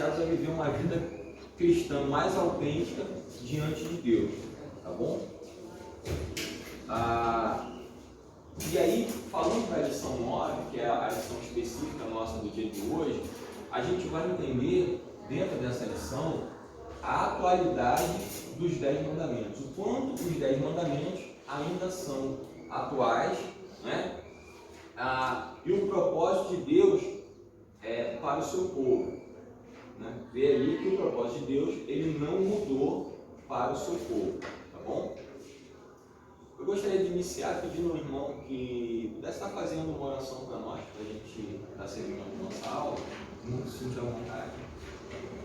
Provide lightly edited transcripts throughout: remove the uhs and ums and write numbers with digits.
encorajados a viver uma vida cristã mais autêntica diante de Deus, tá bom? E aí, falando da lição 9, que é a lição específica nossa do dia de hoje, a gente vai entender, dentro dessa lição, a atualidade dos 10 mandamentos, o quanto os 10 mandamentos ainda são atuais, né? E o propósito de Deus para o seu povo, né? Vê ali que o propósito de Deus ele não mudou para o seu povo, tá bom? Eu gostaria de iniciar pedindo ao irmão que pudesse estar fazendo uma oração para nós, para a gente estar servindo a nossa aula. Não se sinta à vontade.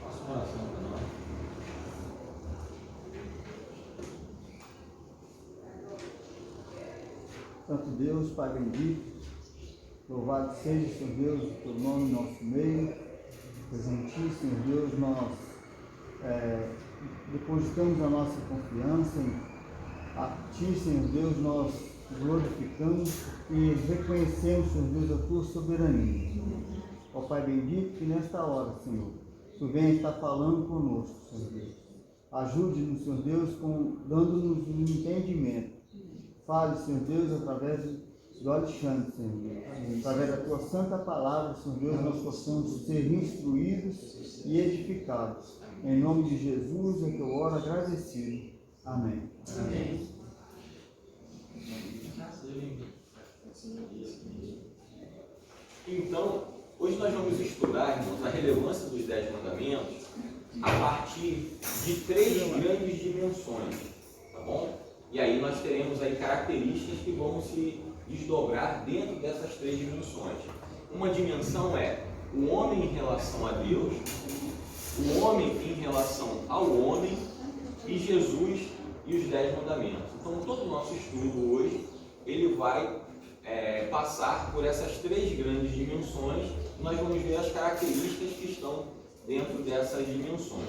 Faça uma oração para nós. Santo Deus, Pai bendito, louvado seja, Senhor Deus, o teu nome no nosso meio. Presente, Senhor Deus, nós depositamos a nossa confiança a Ti, Senhor Deus, nós glorificamos e reconhecemos, Senhor Deus, a Tua soberania. Ó Pai bendito, que nesta hora, Senhor, Tu venha estar falando conosco, Senhor Deus. Ajude-nos, Senhor Deus, dando-nos um entendimento. Fale, Senhor Deus, através do Alexandre, Senhor Deus. Através da Tua santa palavra, Senhor Deus, nós possamos ser instruídos e edificados. Em nome de Jesus é que eu oro agradecido. Amém. Amém. Então, hoje nós vamos estudar, irmãos, a relevância dos 10 mandamentos a partir de 3 grandes dimensões, tá bom? E aí nós teremos aí características que vão se desdobrar dentro dessas 3 dimensões. Uma dimensão é o homem em relação a Deus, o homem em relação ao homem e Jesus e os 10 mandamentos. Então todo o nosso estudo hoje, ele vai passar por essas 3 grandes dimensões. Nós vamos ver as características que estão dentro dessas dimensões.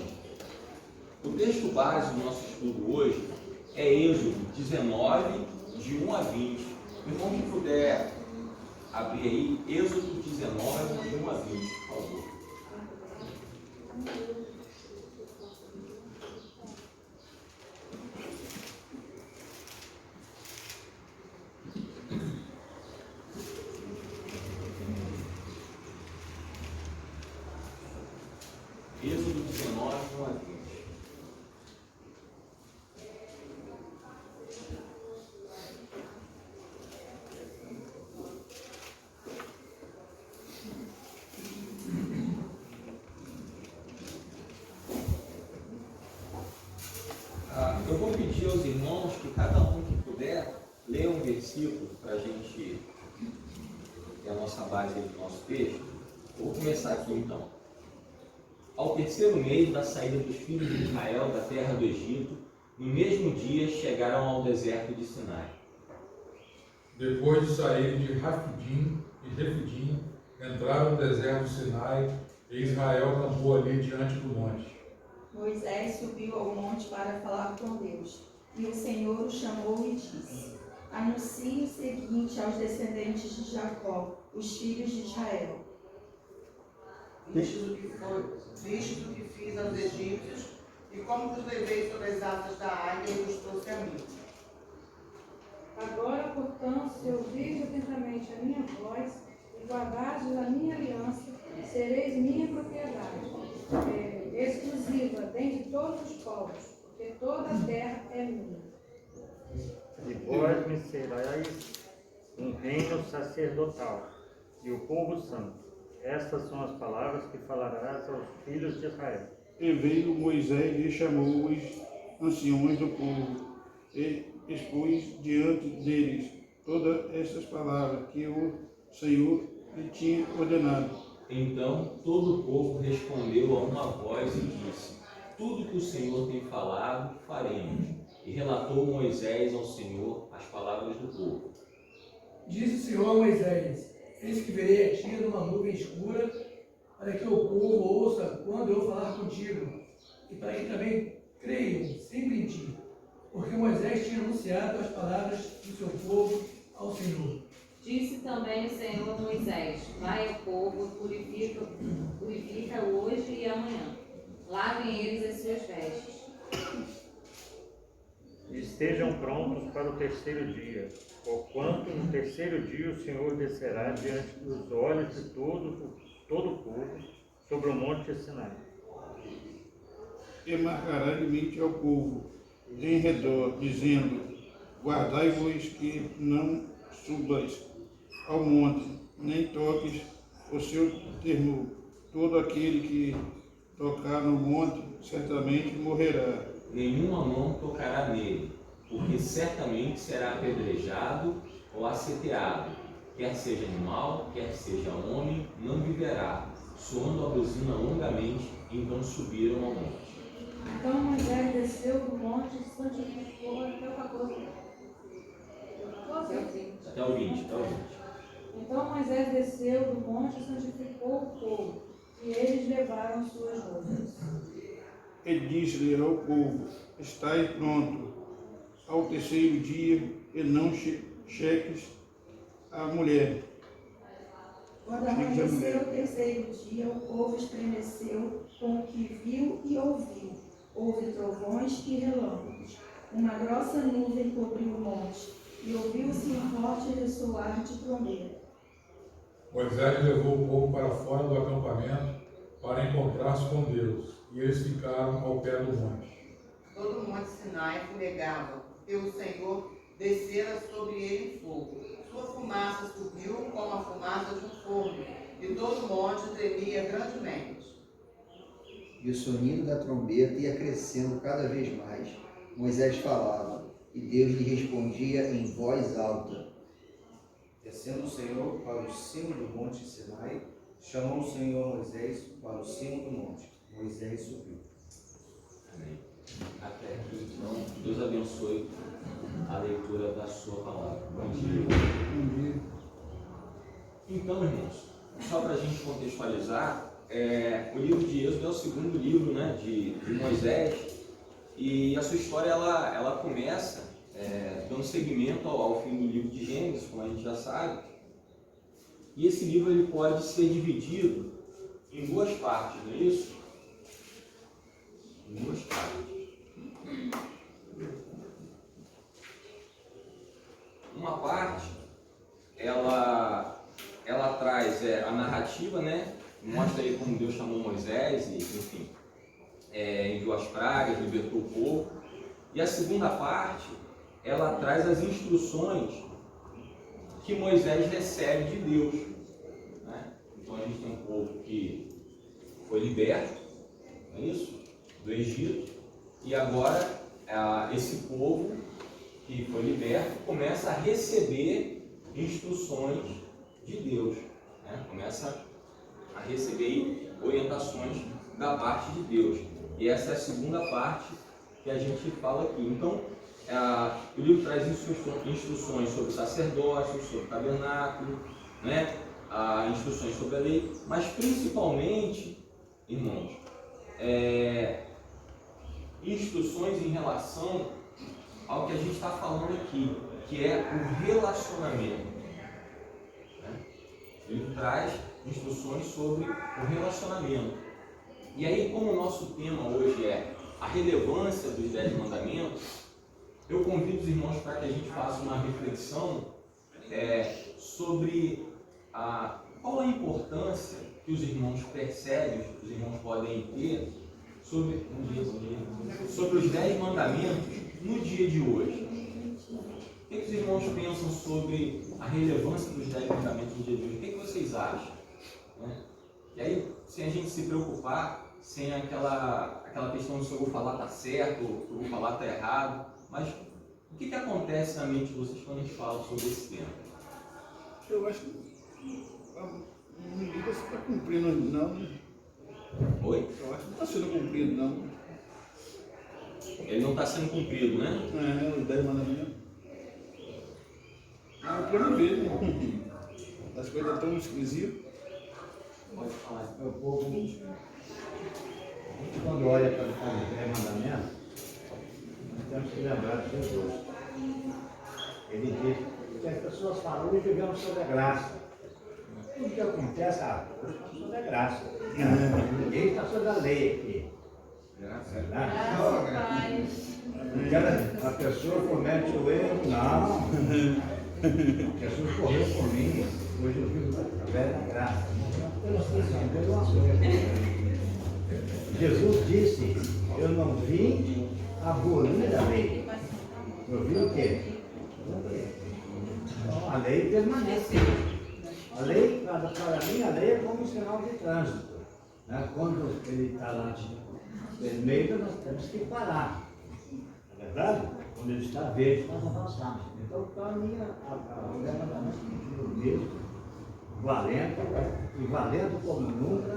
O texto base do nosso estudo hoje é Êxodo 19, de 1 a 20. O irmão que puder abrir aí, Êxodo 19, de 1 a 20, por favor. Êxodo 19, 1 a 20. Eu vou pedir aos irmãos que cada um que puder ler um versículo para a gente ter a nossa base do nosso texto. Eu vou começar aqui então. Ao 3º mês da saída dos filhos de Israel da terra do Egito, no mesmo dia chegaram ao deserto de Sinai. Depois de saírem de Rafidim e Refidim, entraram no deserto de Sinai e Israel acampou ali diante do monte. Moisés subiu ao monte para falar com Deus, e o Senhor o chamou e disse: Anuncie o seguinte aos descendentes de Jacó, os filhos de Israel. Visto o que fiz aos egípcios, e como vos levei sobre as asas da águia e vos trouxe a mim. Agora, portanto, se ouvires atentamente a minha voz e guardardes a minha aliança, sereis minha propriedade, exclusiva dentre todos os povos, porque toda a terra é minha. E vós me sereis um reino sacerdotal e o povo santo. Estas são as palavras que falarás aos filhos de Israel. E veio Moisés e chamou os anciões do povo, e expôs diante deles todas estas palavras que o Senhor lhe tinha ordenado. Então todo o povo respondeu a uma voz e disse: Tudo que o Senhor tem falado, faremos. E relatou Moisés ao Senhor as palavras do povo. Disse o Senhor a Moisés: Eis que verei a ti numa nuvem escura, para que o povo ouça quando eu falar contigo, e para que também creiam sempre em ti. Porque Moisés tinha anunciado as palavras do seu povo ao Senhor. Disse também o Senhor a Moisés: vai ao povo, purifica hoje e amanhã. Lavem eles as suas vestes. Estejam prontos para o terceiro dia, porquanto no terceiro dia o Senhor descerá diante dos olhos de todo o povo sobre o monte Sinai. E marcará limite ao povo em redor, dizendo: guardai-vos que não subais ao monte, nem toques o seu termo. Todo aquele que tocar no monte certamente morrerá. Nenhuma mão tocará nele, porque certamente será apedrejado ou asseteado. Quer seja animal, quer seja homem, não viverá. Soando a buzina longamente, então subiram ao monte. Então Moisés desceu do monte e santificou até o 14. Até o 20, até o 20. Então Moisés desceu do monte e santificou o povo, e eles levaram suas roupas. E disse-lhe ao povo: estai pronto ao terceiro dia, e não cheques a mulher. Quando amanheceu o terceiro dia, o povo estremeceu com o que viu e ouviu. Houve trovões e relâmpagos. Uma grossa nuvem cobriu o monte, e ouviu-se um forte ressoar de trombeta. Moisés levou o povo para fora do acampamento para encontrar-se com Deus, e eles ficaram ao pé do monte. Todo o monte Sinai fumegava, porque o Senhor descera sobre ele fogo. Sua fumaça subiu como a fumaça de um forno, e todo o monte tremia grandemente. E o sonido da trombeta ia crescendo cada vez mais. Moisés falava, e Deus lhe respondia em voz alta. Descendo o Senhor para o cimo do monte Sinai, chamou o Senhor Moisés para o cimo do monte. Moisés subiu. Amém. Até aqui, então, Deus abençoe a leitura da sua palavra. Bom dia. Bom dia. Então, irmãos, só para a gente contextualizar, o livro de Êxodo é o segundo livro, né, de Moisés, e a sua história ela começa dando seguimento ao fim do livro de Gênesis, como a gente já sabe. E esse livro ele pode ser dividido em duas partes, não é isso? Em duas partes. Uma parte, ela traz a narrativa, né? Mostra aí como Deus chamou Moisés e, enfim, enviou as pragas, libertou o povo. E a segunda parte, ela traz as instruções que Moisés recebe de Deus, né? Então a gente tem um povo que foi liberto, não é isso? Do Egito, e agora esse povo que foi liberto começa a receber instruções de Deus, né? Começa a receber orientações da parte de Deus. E essa é a segunda parte que a gente fala aqui. Então, o livro traz instruções sobre o sacerdócio, sobre o tabernáculo, né? Instruções sobre a lei, mas principalmente, irmãos, instruções em relação ao que a gente está falando aqui, que é o relacionamento. Né? Ele traz instruções sobre o relacionamento. E aí, como o nosso tema hoje é a relevância dos 10 mandamentos, eu convido os irmãos para que a gente faça uma reflexão sobre qual a importância que os irmãos percebem, que os irmãos podem ter sobre os 10 mandamentos no dia de hoje. O que os irmãos pensam sobre a relevância dos 10 mandamentos no dia de hoje? O que vocês acham? Né? E aí, sem a gente se preocupar, sem aquela questão de se eu vou falar está certo, ou se eu vou falar está errado, mas o que acontece na mente de vocês quando a gente fala sobre esse tema? Eu acho que a medida está cumprindo, não, né? Oi? Eu acho que não está sendo cumprido, não. Ele não está sendo cumprido, né? Os 10 mandamentos. Eu quero ver, né? As coisas tão esquisitas. Pode falar. O povo, quando olha para os 10 mandamentos, nós temos que lembrar de Jesus. Ele diz que as pessoas falam hoje vivemos sob a graça. Tudo que acontece, hoje estamos sob a graça. Ninguém está sob a lei aqui. A pessoa comete o erro, não. Jesus correu por mim, hoje eu vivo através da graça. Jesus disse, eu não vim abolir a lei. Eu vim o quê? Então, a lei permanece. A lei, para mim, a lei é como um sinal de trânsito. Né? Quando ele está lá vermelho, nós temos que parar. Não é verdade? Quando ele está verde, nós avançamos. Então, para mim, o levantamento continua mesmo, valendo como nunca.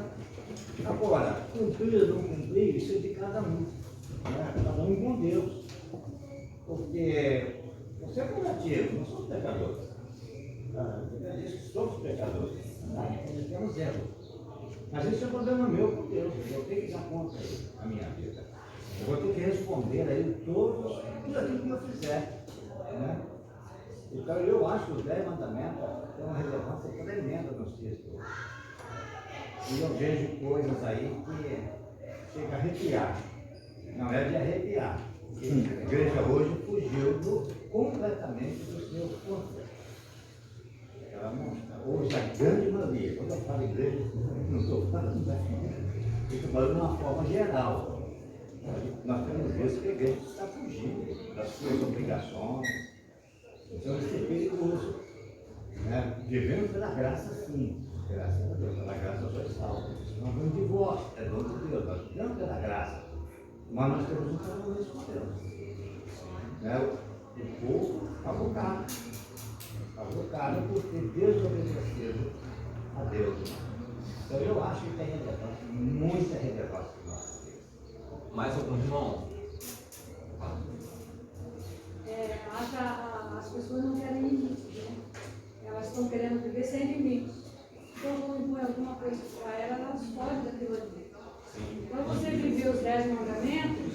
Agora, cumprir ou não cumprir, isso é de cada um. Né? Cada um com Deus. Porque você é curativo, não somos pecadores. Eu disse que somos pecadores. Nós temos erros. Mas isso é um problema meu com Deus. Eu vou ter que dar conta da minha vida. Eu vou ter que responder a Ele tudo aquilo que eu fizer. Né? Então eu acho que os 10 mandamentos têm uma relevância tremenda nos dias de hoje. E eu vejo coisas aí que chega a arrepiar. Não é de arrepiar. Porque a igreja hoje fugiu completamente do seu conceito. Ela não está. Hoje a grande maioria, quando eu falo igreja, não estou falando estou falando de uma forma geral. Nós temos visto que a igreja está fugindo das suas obrigações. Então isso é perigoso. Né? Vivemos pela graça sim. Graças a Deus, pela graça nós somos salvos. Nós vamos de vós, é dom de Deus, nós vivemos pela graça. Mas nós temos um compromisso com Deus. Né? O povo avocado por ter desobedecido a Deus. Então eu acho que tem relevância, muita relevância para nós. Mais algum irmão? As pessoas não querem limites, né? Elas estão querendo viver sem limites. Então, quando impõe alguma coisa para elas fogem daquilo ali. Então, você viver os 10 mandamentos,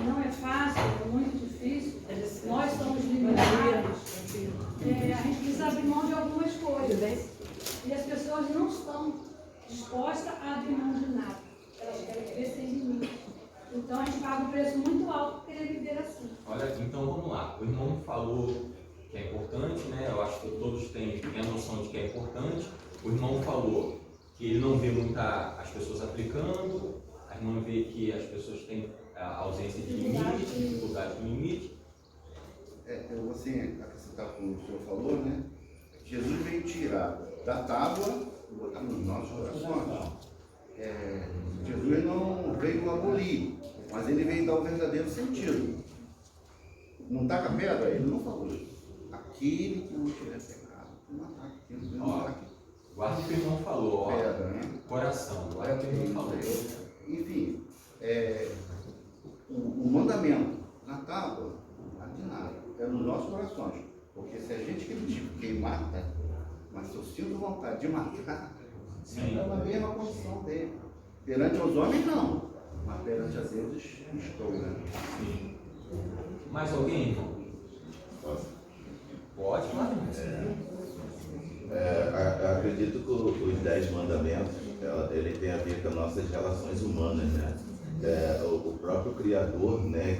não é fácil, é muito difícil. Nós somos limitados. A gente precisa abrir mão de algumas coisas. E as pessoas não estão dispostas a abrir mão de nada. Elas querem viver sem limites. Então, a gente paga um preço muito alto por querer viver assim. Olha, então vamos lá. O irmão falou que é importante, né? Eu acho que todos têm a noção de que é importante. O irmão falou que ele não vê as pessoas aplicando, a irmã vê que as pessoas têm a ausência de limite, dificuldade de limite. Eu vou assim, acrescentar como o senhor falou, né? Jesus veio tirar da tábua e botar nos nossos corações. Jesus não veio abolir, mas ele veio dar o verdadeiro sentido. Não taca pedra? Ele não falou isso. Aquele que não tiver pecado, não ataque aquilo, não ataque. Guarda o que o irmão falou, pedra, né? Coração, guarda o que o irmão falou. Enfim, o mandamento na tábua, de nada, é nos nossos corações. Porque se a gente critica quem mata, mas se eu sinto vontade de matar, é na mesma condição dele. Perante os homens, não. Mas perante a Deus, estou, né? Sim. Mais alguém, irmão? Pode, claro. Acredito que os 10 mandamentos, ele tem a ver com as nossas relações humanas, né? O próprio Criador, né,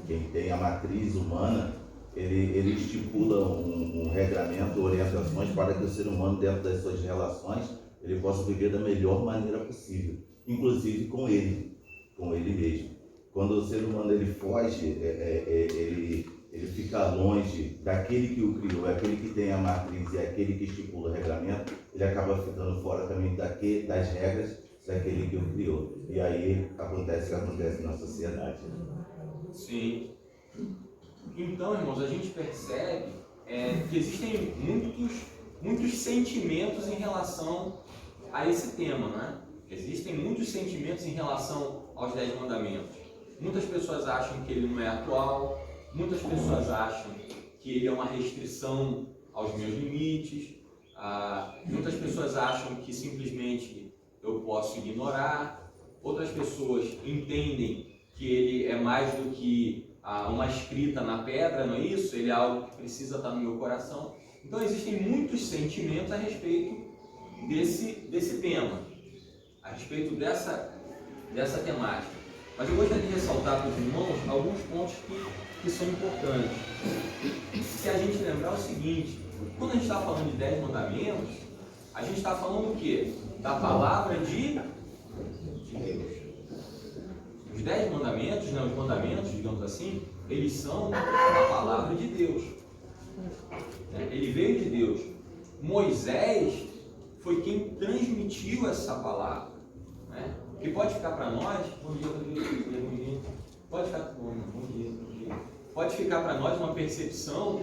quem tem a matriz humana, ele estipula um regramento, orientações para que o ser humano, dentro das suas relações, ele possa viver da melhor maneira possível, inclusive com ele mesmo. Quando o ser humano ele foge, ele fica longe daquele que o criou, aquele que tem a matriz e aquele que estipula o regramento, ele acaba ficando fora também das regras daquele que o criou. E aí acontece o que acontece na sociedade. Sim. Então, irmãos, a gente percebe que existem muitos sentimentos em relação a esse tema, né? Existem muitos sentimentos em relação aos 10 mandamentos. Muitas pessoas acham que ele não é atual, muitas pessoas acham que ele é uma restrição aos meus limites, muitas pessoas acham que simplesmente eu posso ignorar, outras pessoas entendem que ele é mais do que uma escrita na pedra, não é isso? Ele é algo que precisa estar no meu coração. Então existem muitos sentimentos a respeito desse tema, a respeito dessa temática. Mas eu gostaria de ressaltar para os irmãos alguns pontos que são importantes. Se a gente lembrar o seguinte, quando a gente está falando de 10 mandamentos, a gente está falando o quê? Da palavra de Deus. Os 10 mandamentos, né, os mandamentos, digamos assim, eles são a palavra de Deus. Ele veio de Deus. Moisés foi quem transmitiu essa palavra. Né? Que pode ficar para nós, bom dia, pode ficar, bom dia. Pode ficar para nós uma percepção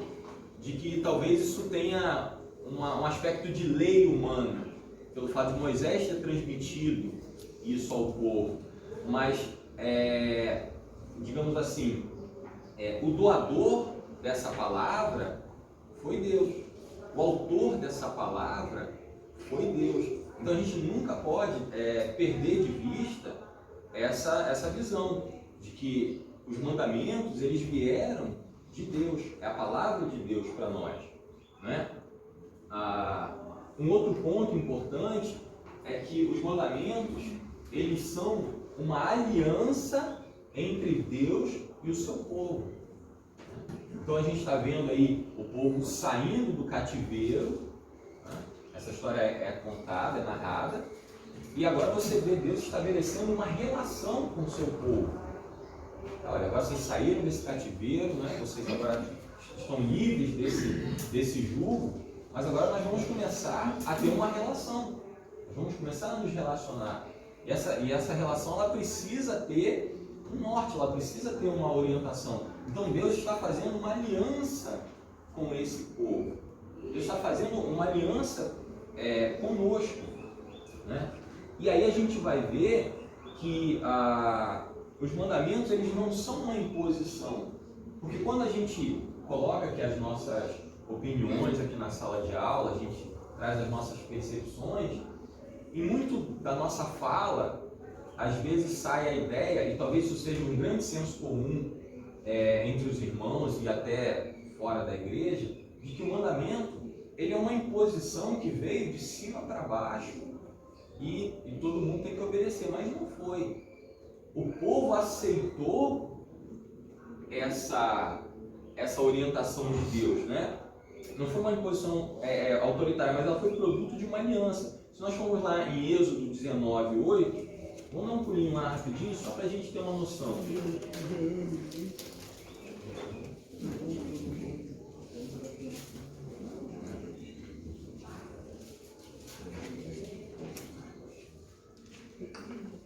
de que talvez isso tenha um aspecto de lei humana, pelo fato de Moisés ter transmitido isso ao povo. Mas, digamos assim, o doador dessa palavra foi Deus. O autor dessa palavra foi Deus. Então a gente nunca pode perder de vista essa visão de que os mandamentos eles vieram de Deus, é a palavra de Deus para nós, né? Um outro ponto importante é que os mandamentos eles são uma aliança entre Deus e o seu povo. Então a gente está vendo aí o povo saindo do cativeiro. Essa história é contada, é narrada, e agora você vê Deus estabelecendo uma relação com o seu povo. Olha, agora vocês saíram desse cativeiro, né? Vocês agora estão livres desse jugo, mas agora nós vamos começar a ter uma relação. Nós vamos começar a nos relacionar. E essa relação ela precisa ter um norte, ela precisa ter uma orientação. Então Deus está fazendo uma aliança com esse povo. Deus está fazendo uma aliança conosco, né? E aí a gente vai ver que os mandamentos eles não são uma imposição, porque quando a gente coloca aqui as nossas opiniões aqui na sala de aula, a gente traz as nossas percepções, e muito da nossa fala às vezes sai a ideia, e talvez isso seja um grande senso comum entre os irmãos e até fora da igreja, de que o mandamento ele é uma imposição que veio de cima para baixo e todo mundo tem que obedecer, mas não foi. O povo aceitou essa orientação de Deus, né? Não foi uma imposição autoritária, mas ela foi produto de uma aliança. Se nós formos lá em Êxodo 19:8, vamos dar um pulinho lá rapidinho, só para a gente ter uma noção.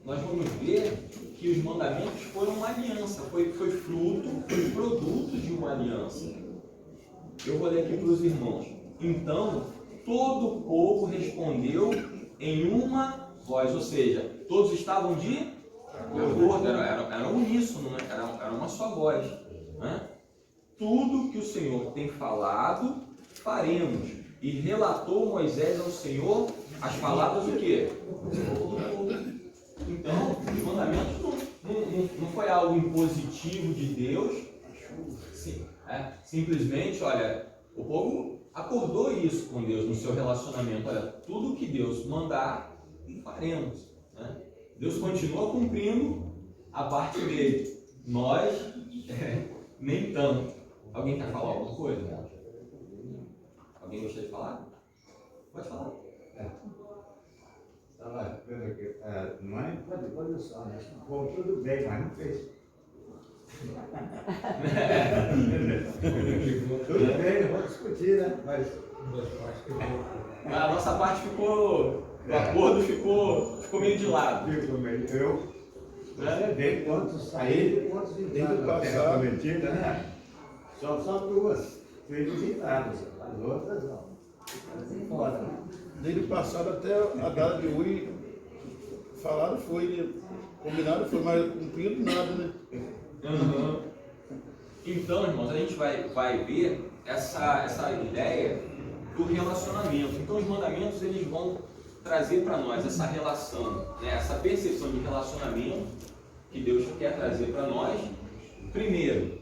Nós vamos ver que os mandamentos foram uma aliança, foi produto de uma aliança. Eu vou ler aqui para os irmãos. Então, todo o povo respondeu em uma voz, ou seja, todos estavam de acordo, era uníssono, né? Era uma só voz. Né? Tudo que o Senhor tem falado, faremos. E relatou Moisés ao Senhor as palavras do quê? Então, os mandamentos não foi algo impositivo de Deus. Sim, simplesmente, olha, o povo acordou isso com Deus no seu relacionamento. Olha, tudo que Deus mandar, faremos. Né? Deus continua cumprindo a parte dele. Nós, nem tanto. Alguém quer falar alguma coisa? Alguém gostaria de falar? Pode falar. Estava vendo aqui, não é imposição, né? Bom, tudo bem, mas não fez. Tudo bem, vamos discutir, né? Mas a nossa parte ficou, o acordo ficou meio de lado. Ficou meio. Você vê quantos saíram e quantos entraram na terra prometida, né? Só duas foi visitadas, as outras não. Fora, né? Desde o passado até a data de hoje, falaram foi, combinado foi, mas cumprido nada, né? Uhum. Então, irmãos, a gente vai ver essa ideia do relacionamento. Então, os mandamentos eles vão trazer para nós essa relação, né? Essa percepção de relacionamento que Deus quer trazer para nós. Primeiro,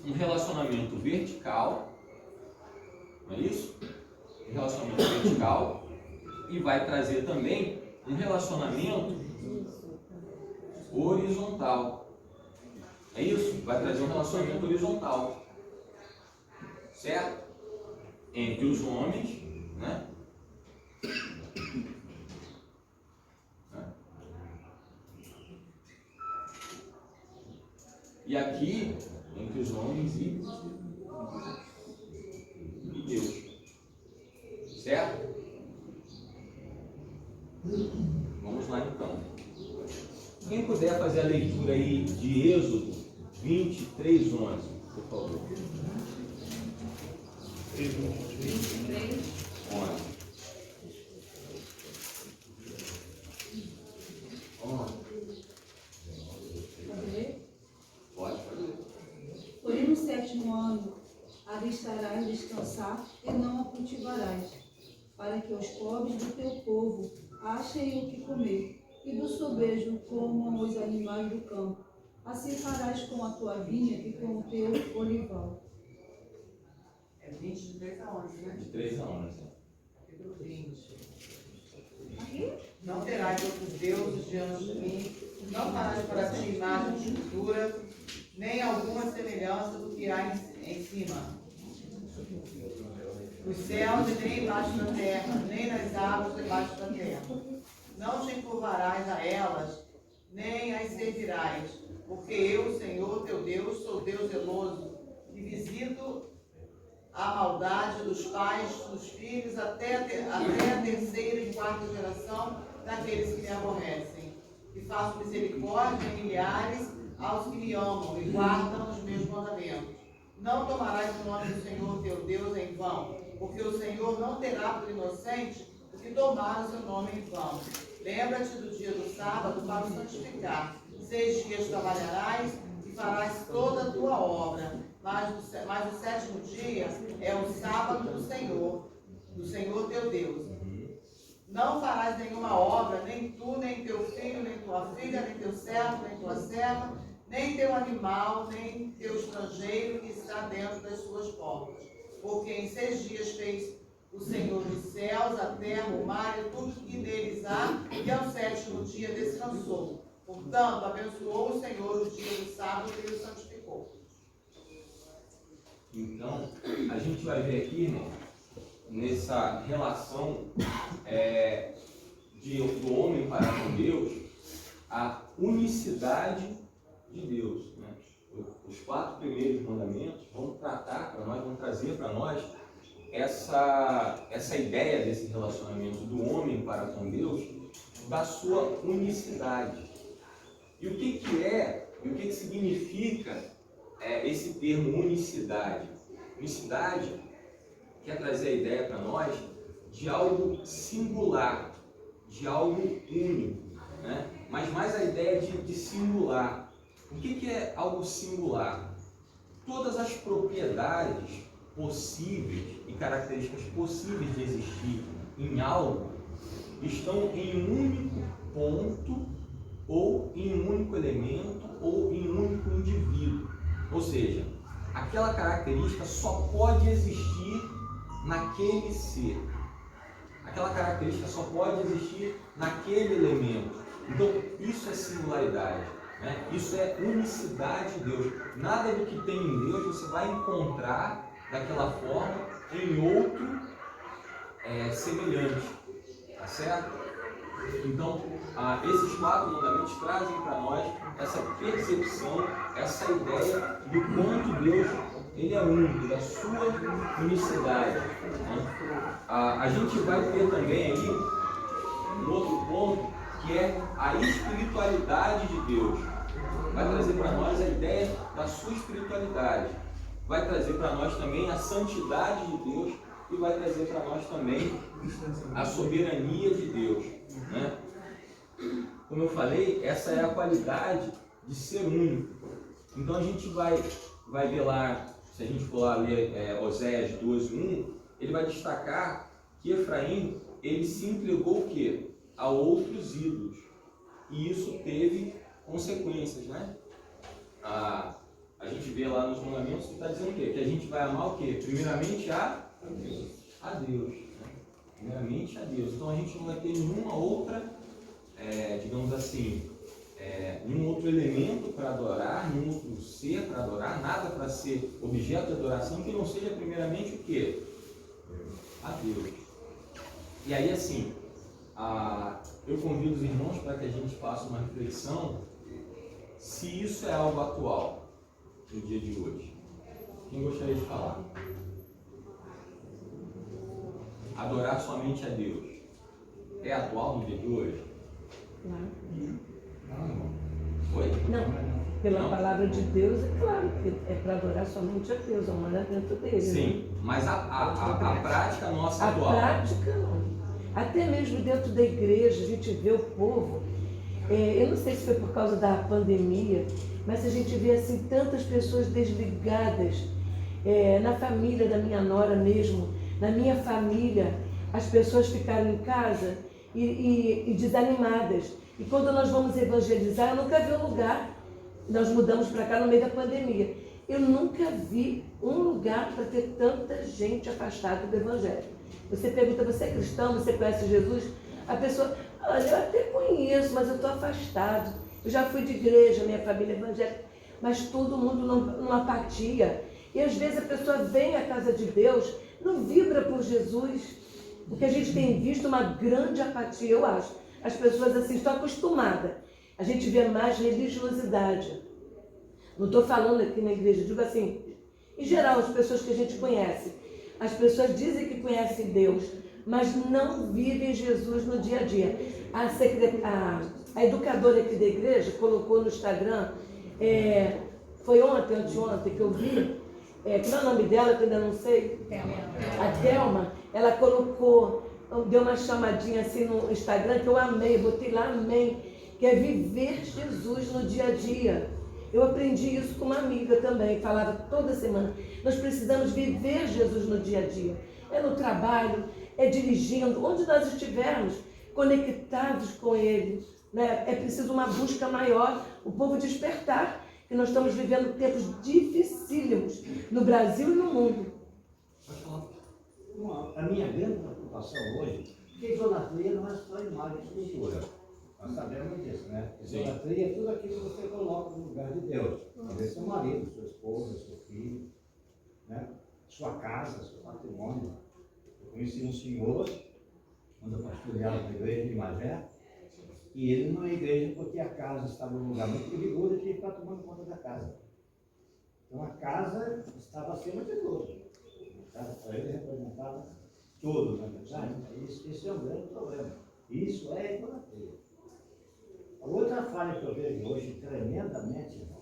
um relacionamento vertical, não é isso? um relacionamento vertical e vai trazer também um relacionamento horizontal. É isso? Vai trazer um relacionamento horizontal. Certo? Entre os homens, né? E aqui, entre os homens e Deus. Certo? Vamos lá então. Quem puder fazer a leitura aí de Êxodo 23, 11, por favor. 23, 11. Pode fazer. Porém, no 7º ano, a estarás descansar e não a cultivarás, para que os pobres do teu povo achem o que comer, e do sobejo comam os animais do campo. Assim farás com a tua vinha e com o teu olival. É 23 a 11, né? De 3 a 11. Capítulo 20. Não terás outros deuses diante de mim, não farás para ti imagem de escultura, nem alguma semelhança do que há em cima. Os céus e nem embaixo da terra, nem nas águas debaixo da terra. Não te encurvarás a elas, nem as servirás, porque eu, Senhor teu Deus, sou Deus zeloso, e visito a maldade dos pais, dos filhos, até a terceira e quarta geração daqueles que me aborrecem. E faço misericórdia em milhares aos que me amam e guardam os meus mandamentos. Não tomarás o nome do Senhor teu Deus em vão, porque o Senhor não terá por inocente o que tomar o seu nome em vão. Lembra-te do dia do sábado para o santificar. 6 dias trabalharás e farás toda a tua obra. Mas o 7º dia é o sábado do Senhor teu Deus. Não farás nenhuma obra, nem tu, nem teu filho, nem tua filha, nem teu servo, nem tua serva, nem teu animal, nem teu estrangeiro que está dentro das suas portas. Porque em 6 dias fez o Senhor dos céus, a terra, o mar e tudo que neles há, e ao 7º dia descansou. Portanto, abençoou o Senhor o dia do sábado e o santificou. Então, a gente vai ver aqui, irmão, nessa relação do homem para com Deus, a unicidade de Deus. Né? Os 4 primeiros mandamentos vão tratar para nós, vão trazer para nós essa ideia desse relacionamento do homem para com Deus, da sua unicidade. E o que significa esse termo unicidade? Unicidade quer trazer a ideia para nós de algo singular, de algo único, né? Mas mais a ideia de singular. O que é algo singular? Todas as propriedades possíveis e características possíveis de existir em algo estão em um único ponto, ou em um único elemento, ou em um único indivíduo. Ou seja, aquela característica só pode existir naquele ser. Aquela característica só pode existir naquele elemento. Então, isso é singularidade, né? Isso é unicidade de Deus. Nada do que tem em Deus você vai encontrar daquela forma em outro semelhante. Tá certo? Então, esses 4 mandamentos trazem para nós essa percepção, essa ideia do quanto Deus ele é único, da sua unicidade. Né? A gente vai ter também aí um outro ponto, que é a espiritualidade de Deus. Vai trazer para nós a ideia da sua espiritualidade. Vai trazer para nós também a santidade de Deus e vai trazer para nós também a soberania de Deus. Né? Como eu falei, essa é a qualidade de ser único. Então a gente vai ver lá, se a gente for lá ler Oséias 12:1, ele vai destacar que Efraim, ele se entregou o quê? A outros ídolos. E isso teve consequências, né? A gente vê lá nos mandamentos que está dizendo o quê? Que a gente vai amar o quê? Primeiramente a a Deus. Né? Primeiramente a Deus. Então a gente não vai ter nenhuma outra, digamos assim, nenhum outro elemento para adorar, nenhum outro ser para adorar, nada para ser objeto de adoração que não seja primeiramente o quê? A Deus. E aí assim, eu convido os irmãos para que a gente faça uma reflexão se isso é algo atual no dia de hoje. Quem gostaria de falar? Adorar somente a Deus é atual no dia de hoje? Oi? Não. Pela palavra de Deus, é claro que é para adorar somente a Deus, é um mandamento dele. Sim, né? mas a prática nossa atual. A prática não. Até mesmo dentro da igreja, a gente vê o povo, eu não sei se foi por causa da pandemia, mas a gente vê assim tantas pessoas desligadas, na família da minha nora mesmo, na minha família, as pessoas ficaram em casa e desanimadas. E quando nós vamos evangelizar, eu nunca vi um lugar, nós mudamos para cá no meio da pandemia, eu nunca vi um lugar para ter tanta gente afastada do evangelho. Você pergunta, você é cristão, você conhece Jesus? A pessoa, olha, eu até conheço, mas eu estou afastado. Eu já fui de igreja, minha família é evangélica, mas todo mundo numa apatia. E às vezes a pessoa vem à casa de Deus, não vibra por Jesus, porque a gente tem visto uma grande apatia, eu acho. As pessoas assim estão acostumadas. A gente vê mais religiosidade. Não estou falando aqui na igreja, digo assim, em geral, as pessoas que a gente conhece. As pessoas dizem que conhecem Deus, mas não vivem Jesus no dia a dia. A educadora aqui da igreja colocou no Instagram, foi ontem, anteontem que eu vi, como é o nome dela, que eu ainda não sei? A Thelma, ela colocou, deu uma chamadinha assim no Instagram que eu amei, botei lá, amei, que é viver Jesus no dia a dia. Eu aprendi isso com uma amiga também, falava toda semana. Nós precisamos viver Jesus no dia a dia. É no trabalho, é dirigindo, onde nós estivermos conectados com Ele. Né? É preciso uma busca maior, o povo despertar, que nós estamos vivendo tempos dificílimos no Brasil e no mundo. A minha grande preocupação hoje é que a idolatria não é só imagem de escultura. Nós sabemos disso, né? Idolatria é tudo aquilo que você coloca no lugar de Deus. Talvez seu marido, sua esposa, seu filho, né? Sua casa, seu patrimônio. Eu conheci um senhor, quando eu pastoreava na igreja de Magé, e ele não é igreja porque a casa estava num lugar muito perigoso e tinha que estar tomando conta da casa. Então a casa estava acima de tudo. A casa para ele representava tudo, na verdade. Isso é um grande problema. Isso é idolatria. A outra falha que eu vejo hoje, tremendamente, irmão,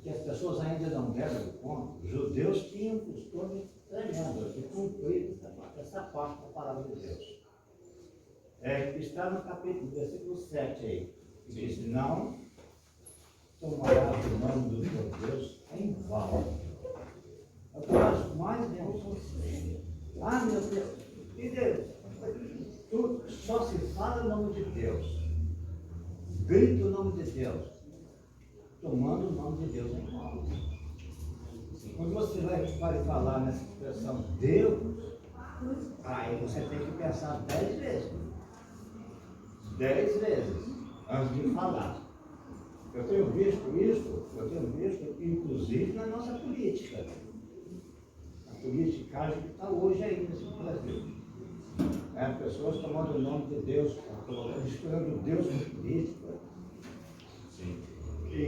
que as pessoas ainda não deram conta, os judeus tinham um costume tremendo de cumprir essa parte da palavra de Deus. Está no capítulo, versículo 7 aí, que diz, não tomarás o nome do teu Deus em vão. É o que eu acho mais vergonhoso. Ah, meu Deus, e Deus? Só se fala o nome de Deus. Grita o nome de Deus, tomando o nome de Deus em vão. Quando você vai falar nessa expressão Deus, aí você tem que pensar 10 vezes. 10 vezes antes de falar. Eu tenho visto isso, inclusive na nossa política. A politicagem que está hoje aí nesse Brasil. Pessoas tomando o nome de Deus, misturando Deus com política. E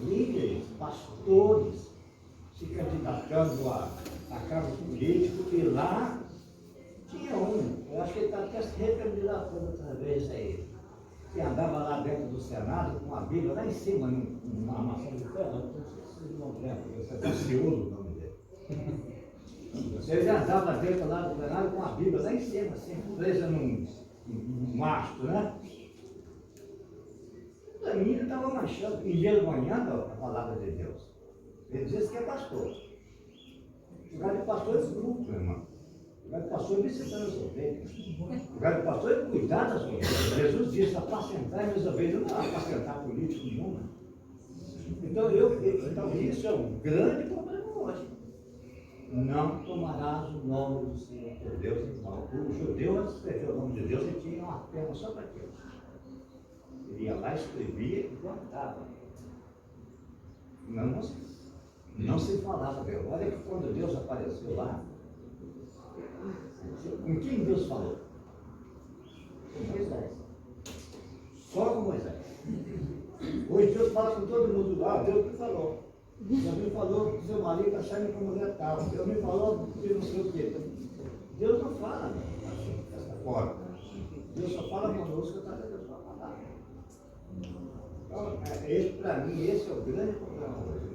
líderes, pastores, se candidatando a cargo político, e lá tinha eu acho que ele está até se recandidatando outra vez aí, que andava lá dentro do Senado com a Bíblia lá em cima, numa maçã de ferro, não lembro, esse é Daciolo o nome dele. Ele andava dentro lá do Senado com a Bíblia lá em cima, assim, presa num mastro, né? Para mim ele estava manchando, envergonhando a palavra de Deus. Ele disse que é pastor. O lugar de pastor é fruto, irmão. O lugar de pastor é visitando as ovelhas. O lugar de pastor é cuidar das ovelhas. Jesus disse, apacentar minhas ovelhas, não é apacentar político nenhum. Então isso é um grande problema hoje. não tomarás o nome do Senhor teu Deus em vão. O judeu, antes de escrever o nome de Deus, ele tinha uma perna só para aquilo. Ele ia lá, escrevia e guardava. Não se falava dele. Olha que quando Deus apareceu lá, com quem Deus falou? Com Moisés. Só com Moisés. Hoje Deus fala com todo mundo lá, Deus me falou. Deus me falou que seu marido está saindo com a mulher tal. Deus me falou que não sei o quê. Deus não fala assim, dessa forma. Deus só fala conosco através da sua palavra. Então, para mim, esse é o grande problema hoje.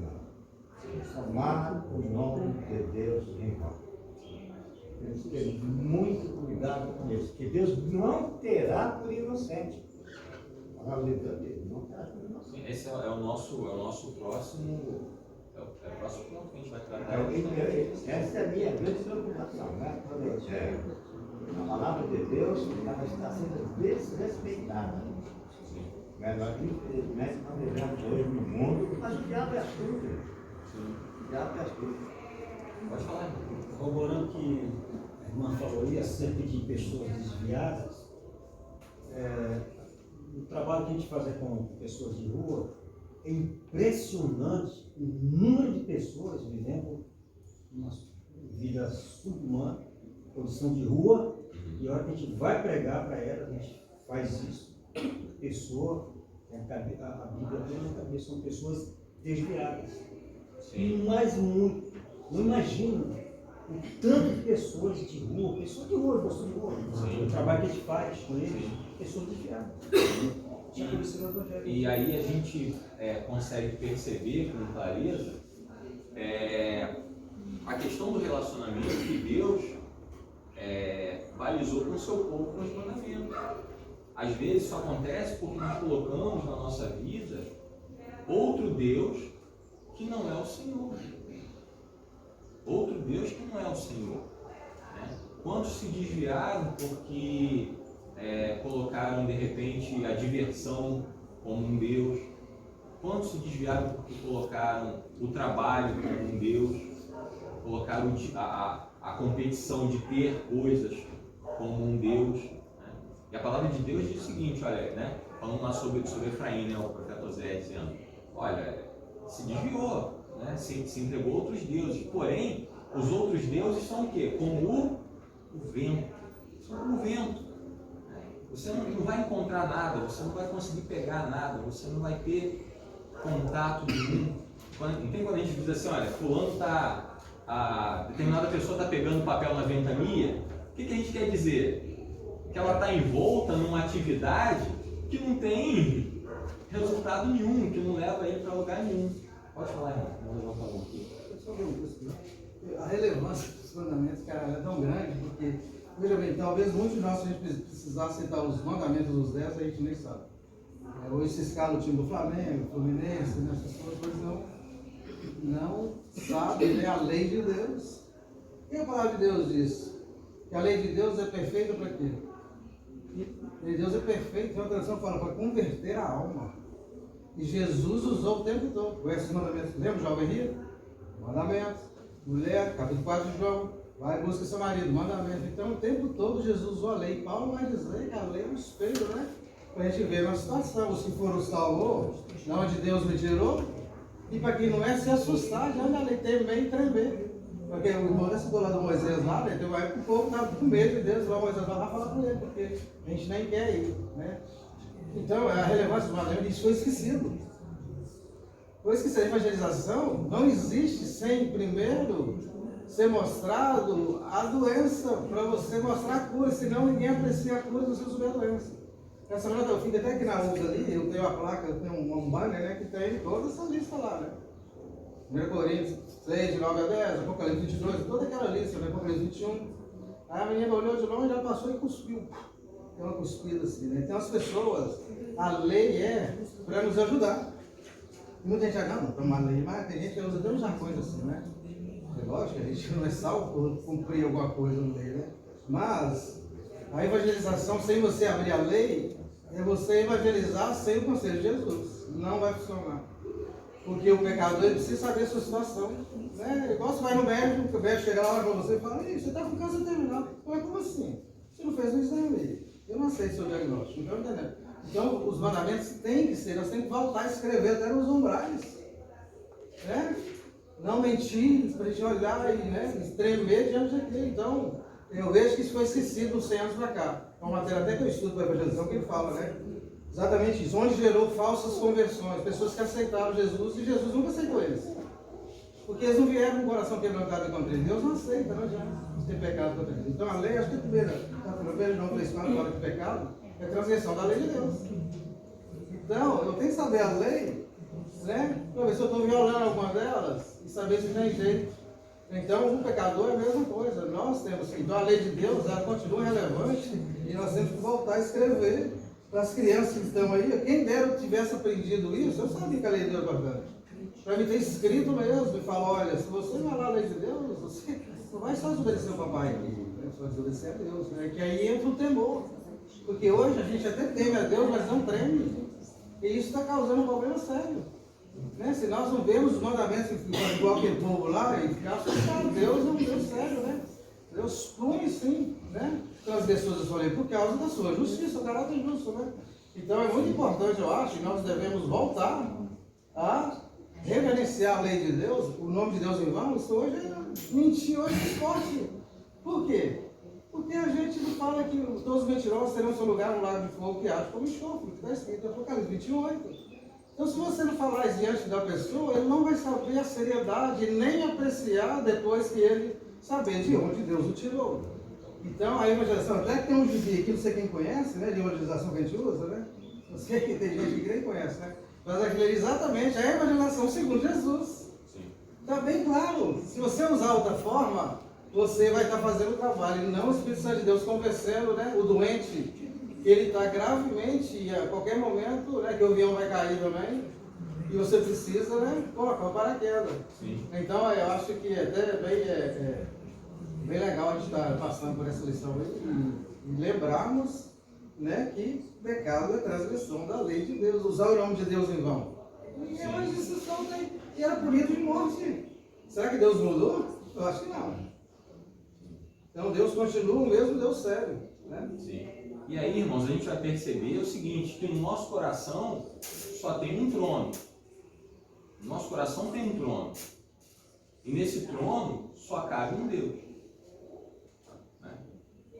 Tomar o nome de Deus em vão. Temos que ter muito cuidado com isso, que Deus não terá por inocente. A palavra de Deus não terá por inocente. Esse é o nosso próximo. É o próximo ponto que a gente vai tratar. Essa é a minha grande preocupação, né? A palavra de Deus ela está sendo desrespeitada. Nós, infelizmente, nós vivemos hoje no mundo, mas o diabo é astuto. O diabo é astuto. Pode falar. Corroborando o que a irmã falou aí acerca de pessoas desviadas, o trabalho que a gente faz com pessoas de rua, é impressionante o número de pessoas vivendo uma vida subhumana, condição de rua, e a hora que a gente vai pregar para elas, a gente faz isso. Pessoa, a Bíblia tem na cabeça, são pessoas desviadas. Sim. Mas muito. Não imagino o tanto de pessoas de rua, pessoas de rua. O trabalho que a gente faz com eles, pessoas desviadas. E aí a gente consegue perceber com clareza a questão do relacionamento que Deus balizou com o seu povo com os mandamentos. Às vezes isso acontece porque nós colocamos na nossa vida outro Deus que não é o Senhor. Outro Deus que não é o Senhor. Né? Quantos se desviaram porque colocaram de repente a diversão como um Deus? Quantos se desviaram porque colocaram o trabalho como um Deus? Colocaram a competição de ter coisas como um Deus? Né? E a palavra de Deus diz o seguinte, olha, né? Falando lá sobre Efraim, né? O profeta Oséias dizendo, olha, se desviou, né? se entregou a outros deuses, porém, os outros deuses são o quê? Como o vento. São como o vento. Você não vai encontrar nada, você não vai conseguir pegar nada, você não vai ter contato nenhum. Quando a gente diz assim, olha, fulano determinada pessoa está pegando papel na ventania, o que a gente quer dizer? Que ela está envolta numa atividade que não tem resultado nenhum, que não leva ele para lugar nenhum. Pode falar, irmão, vamos levantar a mão aqui. A relevância dos mandamentos, cara, é tão grande, porque, veja bem, talvez muitos de nós, se a gente precisar aceitar os mandamentos dos 10, a gente nem sabe. Hoje se escala o time do Flamengo, Fluminense, né, essas coisas não sabem, né, a lei de Deus. E a palavra de Deus diz que a lei de Deus é perfeita para quê? A lei de Deus é perfeita, tem uma tradução que fala para converter a alma. E Jesus usou o tempo todo. Esses mandamentos, lembra, jovem rico? Mandamentos. Mulher, capítulo 4 de João, vai e busca seu marido, mandamento. Então, o tempo todo Jesus usou a lei. Paulo vai dizer que a lei é um espelho, né? Para a gente ver uma situação. Os que foram salvos, de onde Deus me tirou, e para quem não é, se assustar, já a lei temer e tremer. Porque o irmão citou lá do Moisés lá, né? Tem uma época que o povo estava com medo de Deus, lá Moisés vai lá falar com ele, porque a gente nem quer ir, né? Então, a relevância do mandamento, isso foi esquecido. Foi esquecido. A evangelização não existe sem primeiro ser mostrado a doença, para você mostrar a cura, senão ninguém aprecia a cura se você souber a doença. Essa semana eu fico até aqui na UFA ali, eu tenho a placa, eu tenho um banner, né, que tem toda essa lista lá, né? 1 Coríntios 6, de 9 a 10, Apocalipse 22, toda aquela lista, né? Apocalipse 21. Aí a menina olhou de longe, já passou e cuspiu. Tem uma cuspida assim, né? Então as pessoas, a lei é para nos ajudar. Muita gente acha, não, tomar lei, mas tem gente que usa até uns jargões assim, né? É lógico que a gente não é salvo por cumprir alguma coisa no lei, né? Mas a evangelização sem você abrir a lei é você evangelizar sem o conselho de Jesus. Não vai funcionar. Porque o pecador ele precisa saber a sua situação. Né? Igual você vai no médico, o médico chega lá, olha pra você e fala, você está com câncer terminal. Mas como assim? Você não fez um exame. Eu não sei seu diagnóstico, não estou entendendo. Então, os mandamentos têm que ser, nós temos que voltar a escrever até nos umbrais. Né? Não mentir, para a gente olhar e, né, tremer diante daquilo. Então, eu vejo que isso foi esquecido uns 100 anos para cá. É uma matéria até que eu estudo para a evangelização que ele fala, né? Exatamente isso, onde gerou falsas conversões, pessoas que aceitaram Jesus e Jesus nunca aceitou eles. Porque eles não vieram com o coração quebrantado contra ele. Deus não aceita, não adianta ter pecado contra ele. Então a lei, acho que a primeira não fez quando fala que pecado é transgressão da lei de Deus. Então, eu tenho que saber a lei, né? Para ver se eu estou violando alguma delas e saber se tem jeito. Então, um pecador é a mesma coisa. Nós temos que, então a lei de Deus, ela continua relevante e nós temos que voltar a escrever para as crianças que estão aí. Quem dera eu tivesse aprendido isso, eu sabia que a lei de Deus é importante. Para me ter escrito mesmo e falar, olha, se você não falar a lei de Deus, você não vai só desobedecer o papai aqui, né? Você vai desobedecer a Deus, né? Que aí entra o temor. Porque hoje a gente até teme a Deus, mas não treme. E isso está causando um problema sério. Né? Se nós não vemos os mandamentos igual aquele povo lá, e ficar assustado, Deus é um Deus sério, né? Deus pune sim, né? Transgressores da sua lei por causa da sua justiça, o caráter justo, né? Então é muito importante, eu acho, que nós devemos voltar a reverenciar a lei de Deus, o nome de Deus em vão. Isso hoje é mentir, hoje é esporte. Por quê? Porque a gente não fala que todos os mentirosos terão seu lugar no lago de fogo que arde como enxofre, que está escrito em Apocalipse 28. Então, se você não falar isso diante da pessoa, ele não vai saber a seriedade, nem apreciar depois que ele saber de onde Deus o tirou. Então, a evangelização, até que tem um gibi aqui, não sei quem conhece, né, de evangelização que a gente usa, né? Não sei que tem gente que nem conhece, né? Mas aquilo é exatamente a evangelização segundo Jesus. Está bem claro. Se você usar outra forma, você vai estar fazendo o trabalho, e não o Espírito Santo de Deus convencendo, né, o doente, que ele está gravemente, e a qualquer momento, né, que o avião vai cair também, e você precisa, né, colocar o paraquedas. Então, eu acho que é até bem legal a gente estar passando por essa lição aí, e lembrarmos, né, que pecado é transgressão da lei de Deus, usar o nome de Deus em vão. E é uma discussão que era punido de morte. Será que Deus mudou? Eu acho que não. Então Deus continua o mesmo Deus sério, né? Sim. E aí, irmãos, a gente vai perceber o seguinte, que no nosso coração só tem um trono. No nosso coração tem um trono. E nesse trono só cabe um Deus. Né?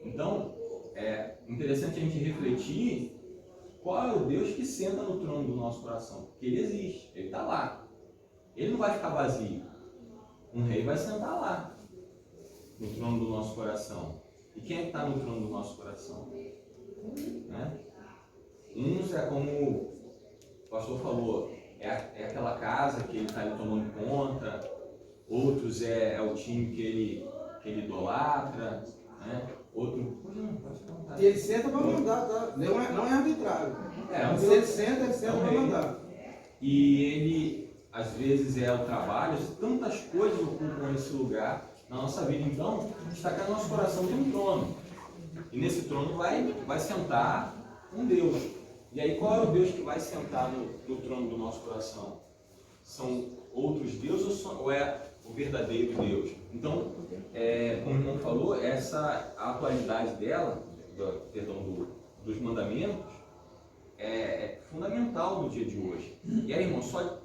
Então, é interessante a gente refletir qual é o Deus que senta no trono do nosso coração. Porque ele existe, ele está lá. Ele não vai ficar vazio. Um rei vai sentar lá, no trono do nosso coração. E quem é que está no trono do nosso coração? Né? Uns é como o pastor falou, é aquela casa que ele está ali tomando conta. Outros é o time que ele idolatra, né? Outro... E ele senta para mandar, tá? Não é arbitrário. Se ele senta para mandar. E ele, às vezes, é o trabalho, tantas coisas ocupam esse lugar na nossa vida. Então, destacar no nosso coração tem um trono. E nesse trono vai sentar um Deus. E aí, qual é o Deus que vai sentar no trono do nosso coração? São outros deuses ou é o verdadeiro Deus? Então, como o irmão falou, a atualidade dela, dos mandamentos, é fundamental no dia de hoje. E aí, irmão, só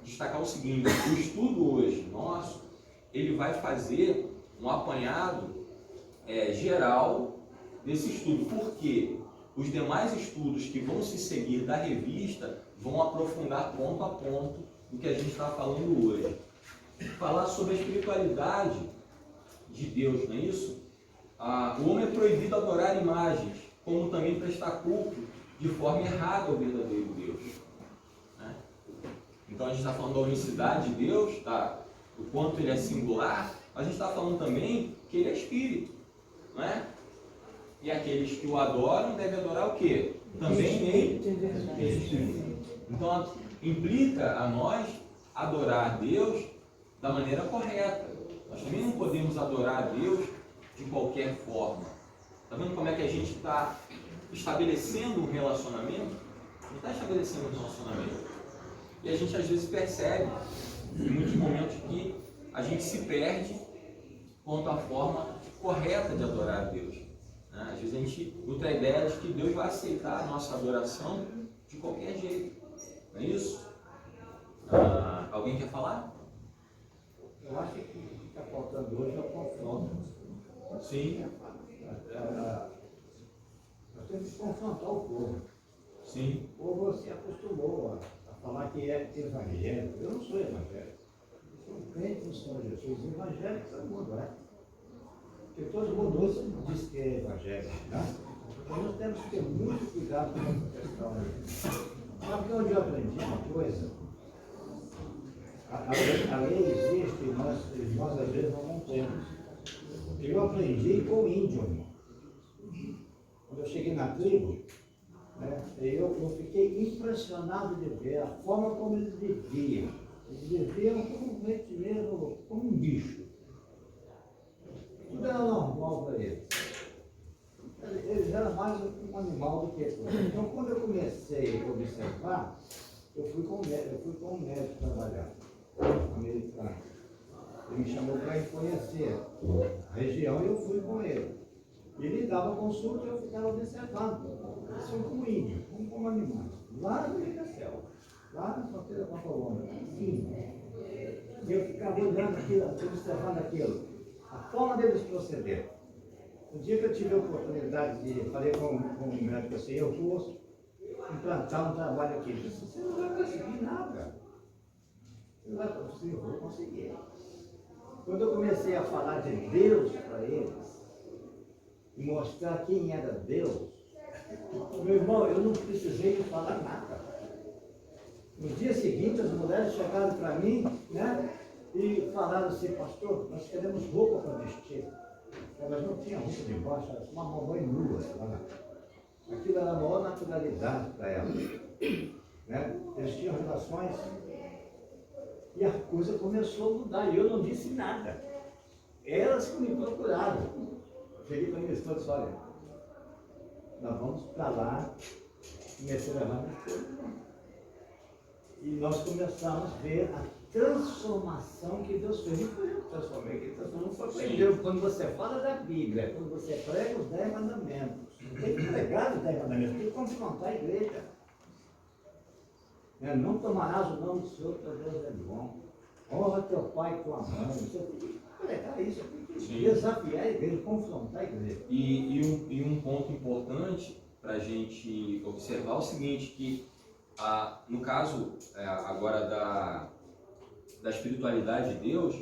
destacar o seguinte, o estudo hoje nosso, ele vai fazer um apanhado geral desse estudo. Por quê? Os demais estudos que vão se seguir da revista vão aprofundar ponto a ponto do que a gente está falando hoje. Falar sobre a espiritualidade de Deus, não é isso? O homem é proibido adorar imagens, como também prestar culto de forma errada ao verdadeiro Deus. Né? Então a gente está falando da unicidade de Deus, o quanto ele é singular, mas a gente está falando também que ele é espírito. Não é? E aqueles que o adoram devem adorar o quê? Também ele. Então implica a nós adorar Deus da maneira correta. Nós também não podemos adorar a Deus de qualquer forma. Está vendo como é que a gente está estabelecendo um relacionamento? A gente está estabelecendo um relacionamento. E a gente às vezes percebe, em muitos momentos, que a gente se perde quanto à forma correta de adorar a Deus. Né? Às vezes a gente nutre a ideia de que Deus vai aceitar a nossa adoração de qualquer jeito. Não é isso? Alguém quer falar? Eu acho que o que está faltando hoje é o confronto. Sim. Nós temos que confrontar o povo. Sim. O povo se acostumou a falar que é evangélico. Eu não sou evangélico. Eu sou um crente no Senhor Jesus. Evangélico todo mundo é. Porque todo mundo diz que é evangélico. Né? Então nós temos que ter muito cuidado com essa questão aí. Sabe onde eu aprendi uma coisa? A lei existe e nós às vezes não temos. Eu aprendi com o índio, irmão. Quando eu cheguei na tribo, né, eu fiquei impressionado de ver a forma como eles viviam. Eles viviam como um bicho. Tudo era normal para eles. Eles eram mais um animal do que coisa. Então, quando eu comecei a observar, eu fui com um médico trabalhar, americano. Ele me chamou para conhecer a região e eu fui com ele. Ele dava consulta e eu ficava observando. Eles são como índio, como animais. Lá no meio da selva, lá na fronteira com a colônia. E eu ficava olhando aquilo, observando aquilo. A forma deles proceder. No dia que eu tive a oportunidade de falei com o médico assim, eu vou implantar um trabalho aqui. Ele disse, você não vai conseguir nada. Você não vai conseguir, eu vou conseguir. Quando eu comecei a falar de Deus para eles, e mostrar quem era Deus, meu irmão, eu não precisei falar nada. No dia seguinte, as mulheres chegaram para mim, né, e falaram assim, pastor, nós queremos roupa para vestir. Elas não tinham roupa de baixo, elas tinham uma mamãe nua. Aquilo era a maior naturalidade para elas. Né? Eles tinham relações e a coisa começou a mudar. E eu não disse nada. Elas que me procuraram. Cheguei para eles todos, olha, nós vamos para lá, comecei a levar as coisas. E nós começamos a ver a transformação que Deus fez. Não foi eu que transformei, que transformou foi Deus. Quando você fala da Bíblia, quando você prega os 10 mandamentos, tem que pregar os 10 mandamentos, tem que confrontar a igreja. Não tomarás o nome do Senhor, teu Deus é bom. Honra teu pai e tua mãe. Você tem que pregar isso, tem que desafiar a igreja, confrontar a igreja. E um ponto importante para a gente observar é o seguinte, que no caso agora da espiritualidade de Deus,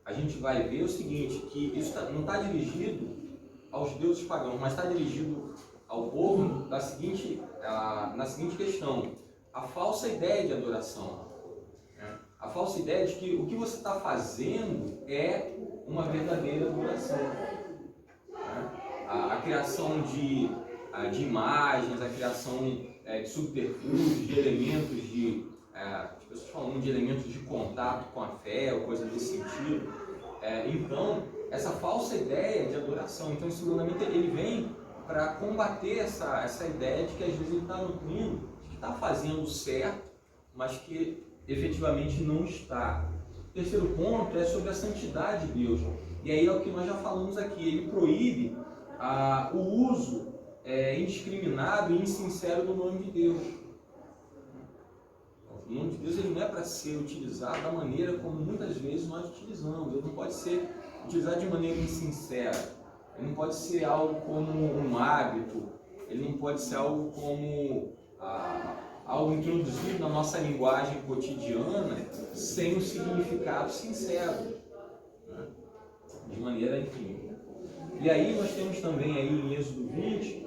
a gente vai ver o seguinte, que isso não está dirigido aos deuses pagãos, mas está dirigido ao povo na seguinte questão, a falsa ideia de adoração. Né? A falsa ideia de que o que você está fazendo é uma verdadeira adoração. Né? A criação de imagens, a criação de subterfúgios, de elementos as pessoas falam de elementos de contato com a fé, ou coisa desse sentido. Então, essa falsa ideia de adoração. Então, esse mandamento ele vem para combater essa ideia de que às vezes ele está nutrindo, de que está fazendo certo, mas que efetivamente não está. O terceiro ponto é sobre a santidade de Deus. E aí é o que nós já falamos aqui. Ele proíbe o uso indiscriminado e insincero do nome de Deus. O nome de Deus ele não é para ser utilizado da maneira como muitas vezes nós utilizamos. Ele não pode ser utilizado de maneira insincera. Ele não pode ser algo como um hábito. Ele não pode ser algo como algo introduzido na nossa linguagem cotidiana sem um significado sincero. Né? De maneira, enfim. E aí nós temos também aí em Êxodo 20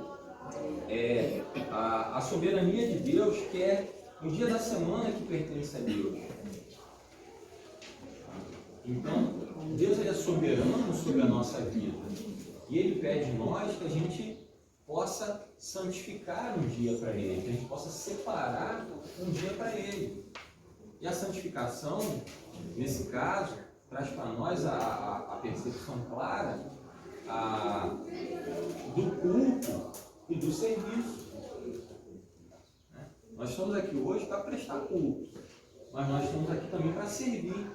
a soberania de Deus, que é um dia da semana que pertence a Deus. Então, Deus é soberano sobre a nossa vida. E Ele pede de nós que a gente possa santificar um dia para Ele, que a gente possa separar um dia para Ele. E a santificação, nesse caso, traz para nós a percepção clara do culto e do serviço. Nós estamos aqui hoje para prestar culto, mas nós estamos aqui também para servir.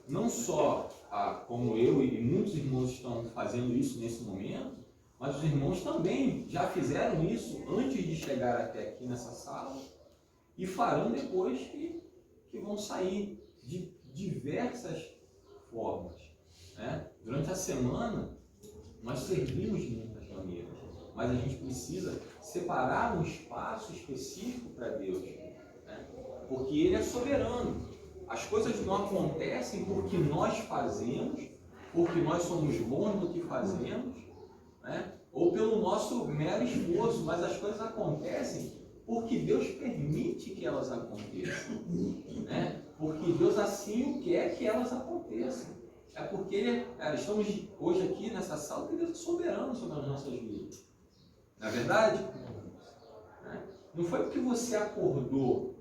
não só como eu e muitos irmãos estão fazendo isso nesse momento, mas os irmãos também já fizeram isso antes de chegar até aqui nessa sala e farão depois que vão sair de diversas formas, né? Durante a semana, nós servimos de muitas maneiras, mas a gente precisa separar um espaço específico para Deus, né? Porque Ele é soberano. As coisas não acontecem porque nós fazemos, porque nós somos bons no que fazemos, né? Ou pelo nosso mero esforço, mas as coisas acontecem porque Deus permite que elas aconteçam, né? Porque Deus assim quer que elas aconteçam. É porque estamos hoje aqui nessa sala porque Deus é soberano sobre as nossas vidas. Não é verdade? Não foi porque você acordou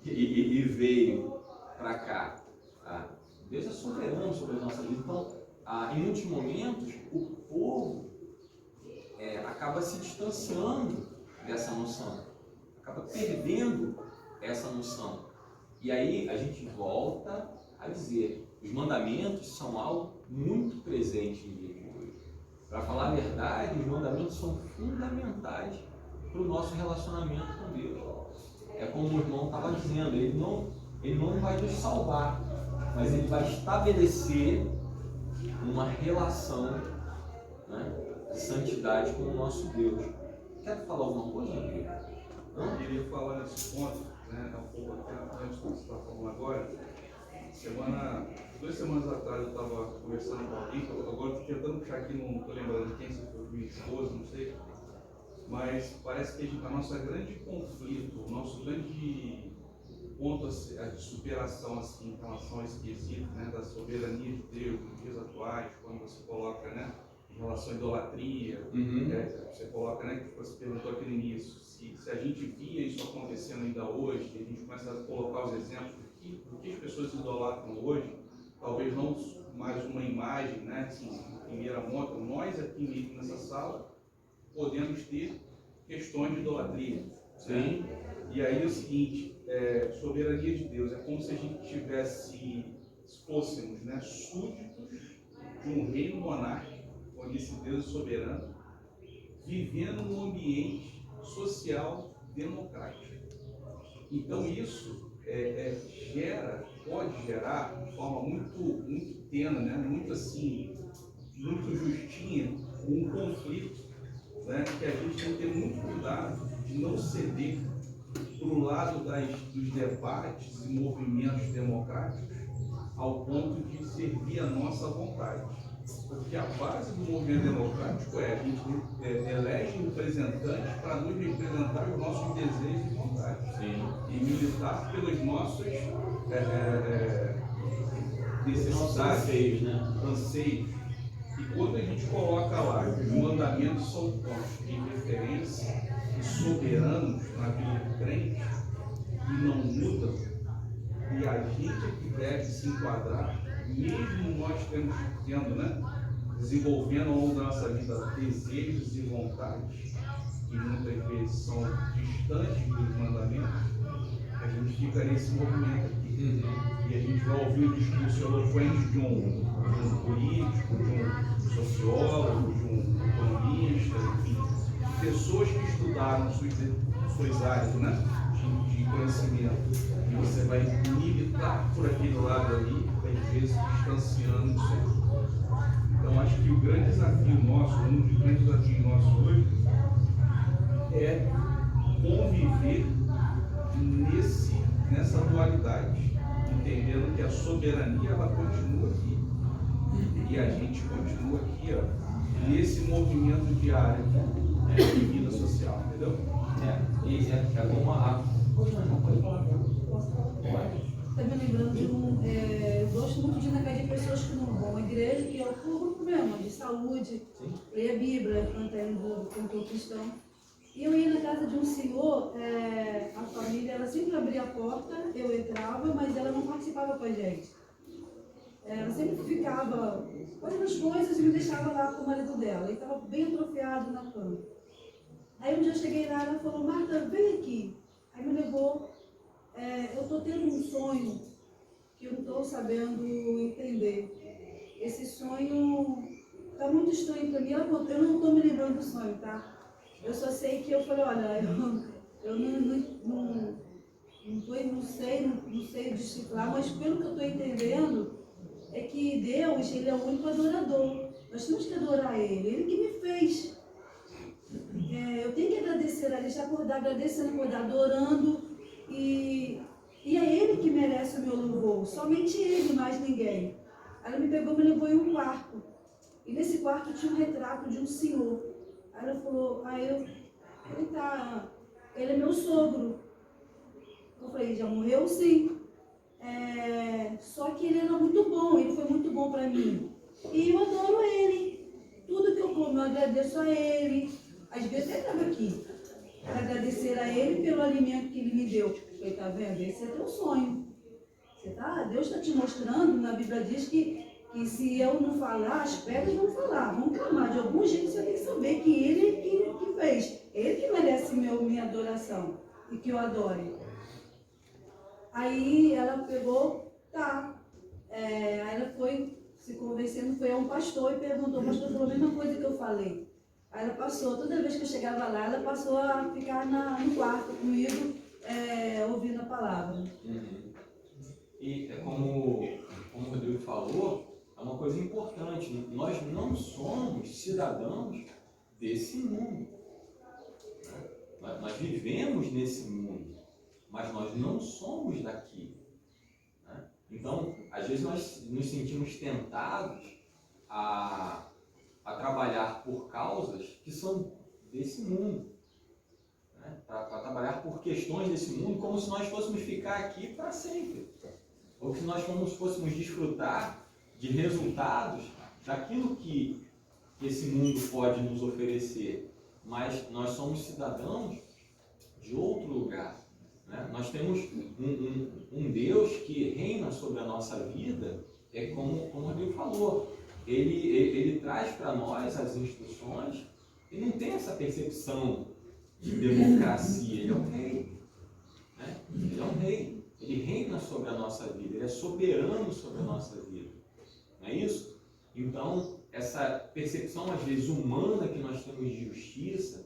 e veio para cá. Tá? Deus é soberano sobre as nossas vidas. Então, em muitos momentos, o povo acaba se distanciando dessa noção, acaba perdendo essa noção. E aí a gente volta a dizer, os mandamentos são algo muito presente no dia de hoje. Para falar a verdade, os mandamentos são fundamentais para o nosso relacionamento com Deus. É como o irmão estava dizendo, ele não vai nos salvar, mas ele vai estabelecer uma relação, né, de santidade com o nosso Deus. Quer falar alguma coisa, amigo? Eu queria falar nesse ponto, né, um pouco até antes do que você está falando agora. 2 semanas atrás eu estava conversando com alguém, agora estou tentando puxar aqui, não estou lembrando quem, se foi minha esposa, não sei, mas parece que a nossa grande conflito, o nosso grande ponto de superação assim, em relação a esse quesito, né, da soberania de Deus nos dias atuais, quando você coloca, né, em relação à idolatria, você coloca, né, que você perguntou aqui no início, se a gente via isso acontecendo ainda hoje, a gente começa a colocar os exemplos do que as pessoas idolatram hoje, talvez não mais uma imagem, né, assim, em primeira mão, nós aqui nessa sala podemos ter questões de idolatria. Né? E aí é o seguinte, soberania de Deus, é como se a gente fôssemos, né, súditos de um reino monárquico, onde esse Deus é soberano, vivendo num ambiente social democrático. Então isso pode gerar de forma muito tênue, né? Muito justinha, um conflito, né? Que a gente tem que ter muito cuidado de não ceder para o lado dos debates e movimentos democráticos ao ponto de servir a nossa vontade. Porque a base do movimento democrático a gente elege representantes para nos representar os nossos desejos e vontades. E militar pelos nossos necessidades, anseios. E quando a gente coloca lá que os mandamentos são pontos de referência e soberanos na vida do crente, e não mudam, e a gente é que deve se enquadrar, mesmo nós desenvolvendo ao longo da nossa vida desejos e vontades, que muitas vezes são distantes dos mandamentos, a gente fica nesse movimento aqui. E a gente vai ouvir o discurso eloquente de um político, de um sociólogo, de um economista, enfim, pessoas que estudaram suas áreas, né, de conhecimento. E você vai militar por aquele lado ali, às vezes distanciando do Senhor. Então, acho que o grande desafio nosso, um dos grandes desafios nossos hoje, é conviver nessa dualidade, entendendo que a soberania ela continua aqui e a gente continua aqui, ó, nesse movimento diário de vida social, entendeu? Está me lembrando de eu gosto muito de ir na casa de pessoas que não vão à igreja, que é o público mesmo, de saúde, ler a Bíblia, cantar no cantor cristão. E eu ia na casa de um senhor, a família, ela sempre abria a porta, eu entrava, mas ela não participava com a gente. Ela sempre ficava fazendo as coisas e me deixava lá com o marido dela. Ele estava bem atrofiado na cama. Aí um dia eu cheguei lá e ela falou, Marta, vem aqui. Aí me levou, eu estou tendo um sonho que eu não estou sabendo entender. Esse sonho está muito estranho para mim. Eu não estou me lembrando do sonho, tá? Eu só sei que eu falei, olha, eu não sei decifrar, mas pelo que eu estou entendendo, é que Deus, Ele é o único adorador. Nós temos que adorar Ele que me fez. Eu tenho que agradecer a Ele, já acordar agradecendo, acordar adorando, e é Ele que merece o meu louvor, somente Ele, mais ninguém. Ela me pegou, me levou em um quarto, e nesse quarto tinha um retrato de um senhor. Aí ela falou, ele é meu sogro. Eu falei, já morreu? Sim. Só que ele era muito bom, ele foi muito bom para mim. E eu adoro ele. Tudo que eu como, eu agradeço a ele. Às vezes eu estava aqui para agradecer a ele pelo alimento que ele me deu. Eu falei, tá vendo? Esse é teu sonho. Deus está te mostrando, na Bíblia diz que se eu não falar, as pedras vão falar, vão clamar. De algum jeito você tem que saber que ele que fez. Ele que merece minha adoração e que eu adore. Aí ela pegou, aí ela foi se convencendo, foi a um pastor e perguntou, o pastor falou a mesma coisa que eu falei. Aí ela passou, toda vez que eu chegava lá, ela passou a ficar no quarto comigo, ouvindo a palavra. E como o Rodrigo falou, é uma coisa importante, nós não somos cidadãos desse mundo. Nós vivemos nesse mundo, mas nós não somos daqui. Então, às vezes nós nos sentimos tentados a trabalhar por causas que são desse mundo, para trabalhar por questões desse mundo, como se nós fôssemos ficar aqui para sempre, ou que nós fôssemos desfrutar de resultados daquilo que esse mundo pode nos oferecer, mas nós somos cidadãos de outro lugar. Nós temos um Deus que reina sobre a nossa vida, como o Rodrigo falou, ele traz para nós as instruções, ele não tem essa percepção de democracia, ele é um rei. Ele é um rei, ele reina sobre a nossa vida, ele é soberano sobre a nossa vida. Não é isso? Então, essa percepção, às vezes, humana que nós temos de justiça,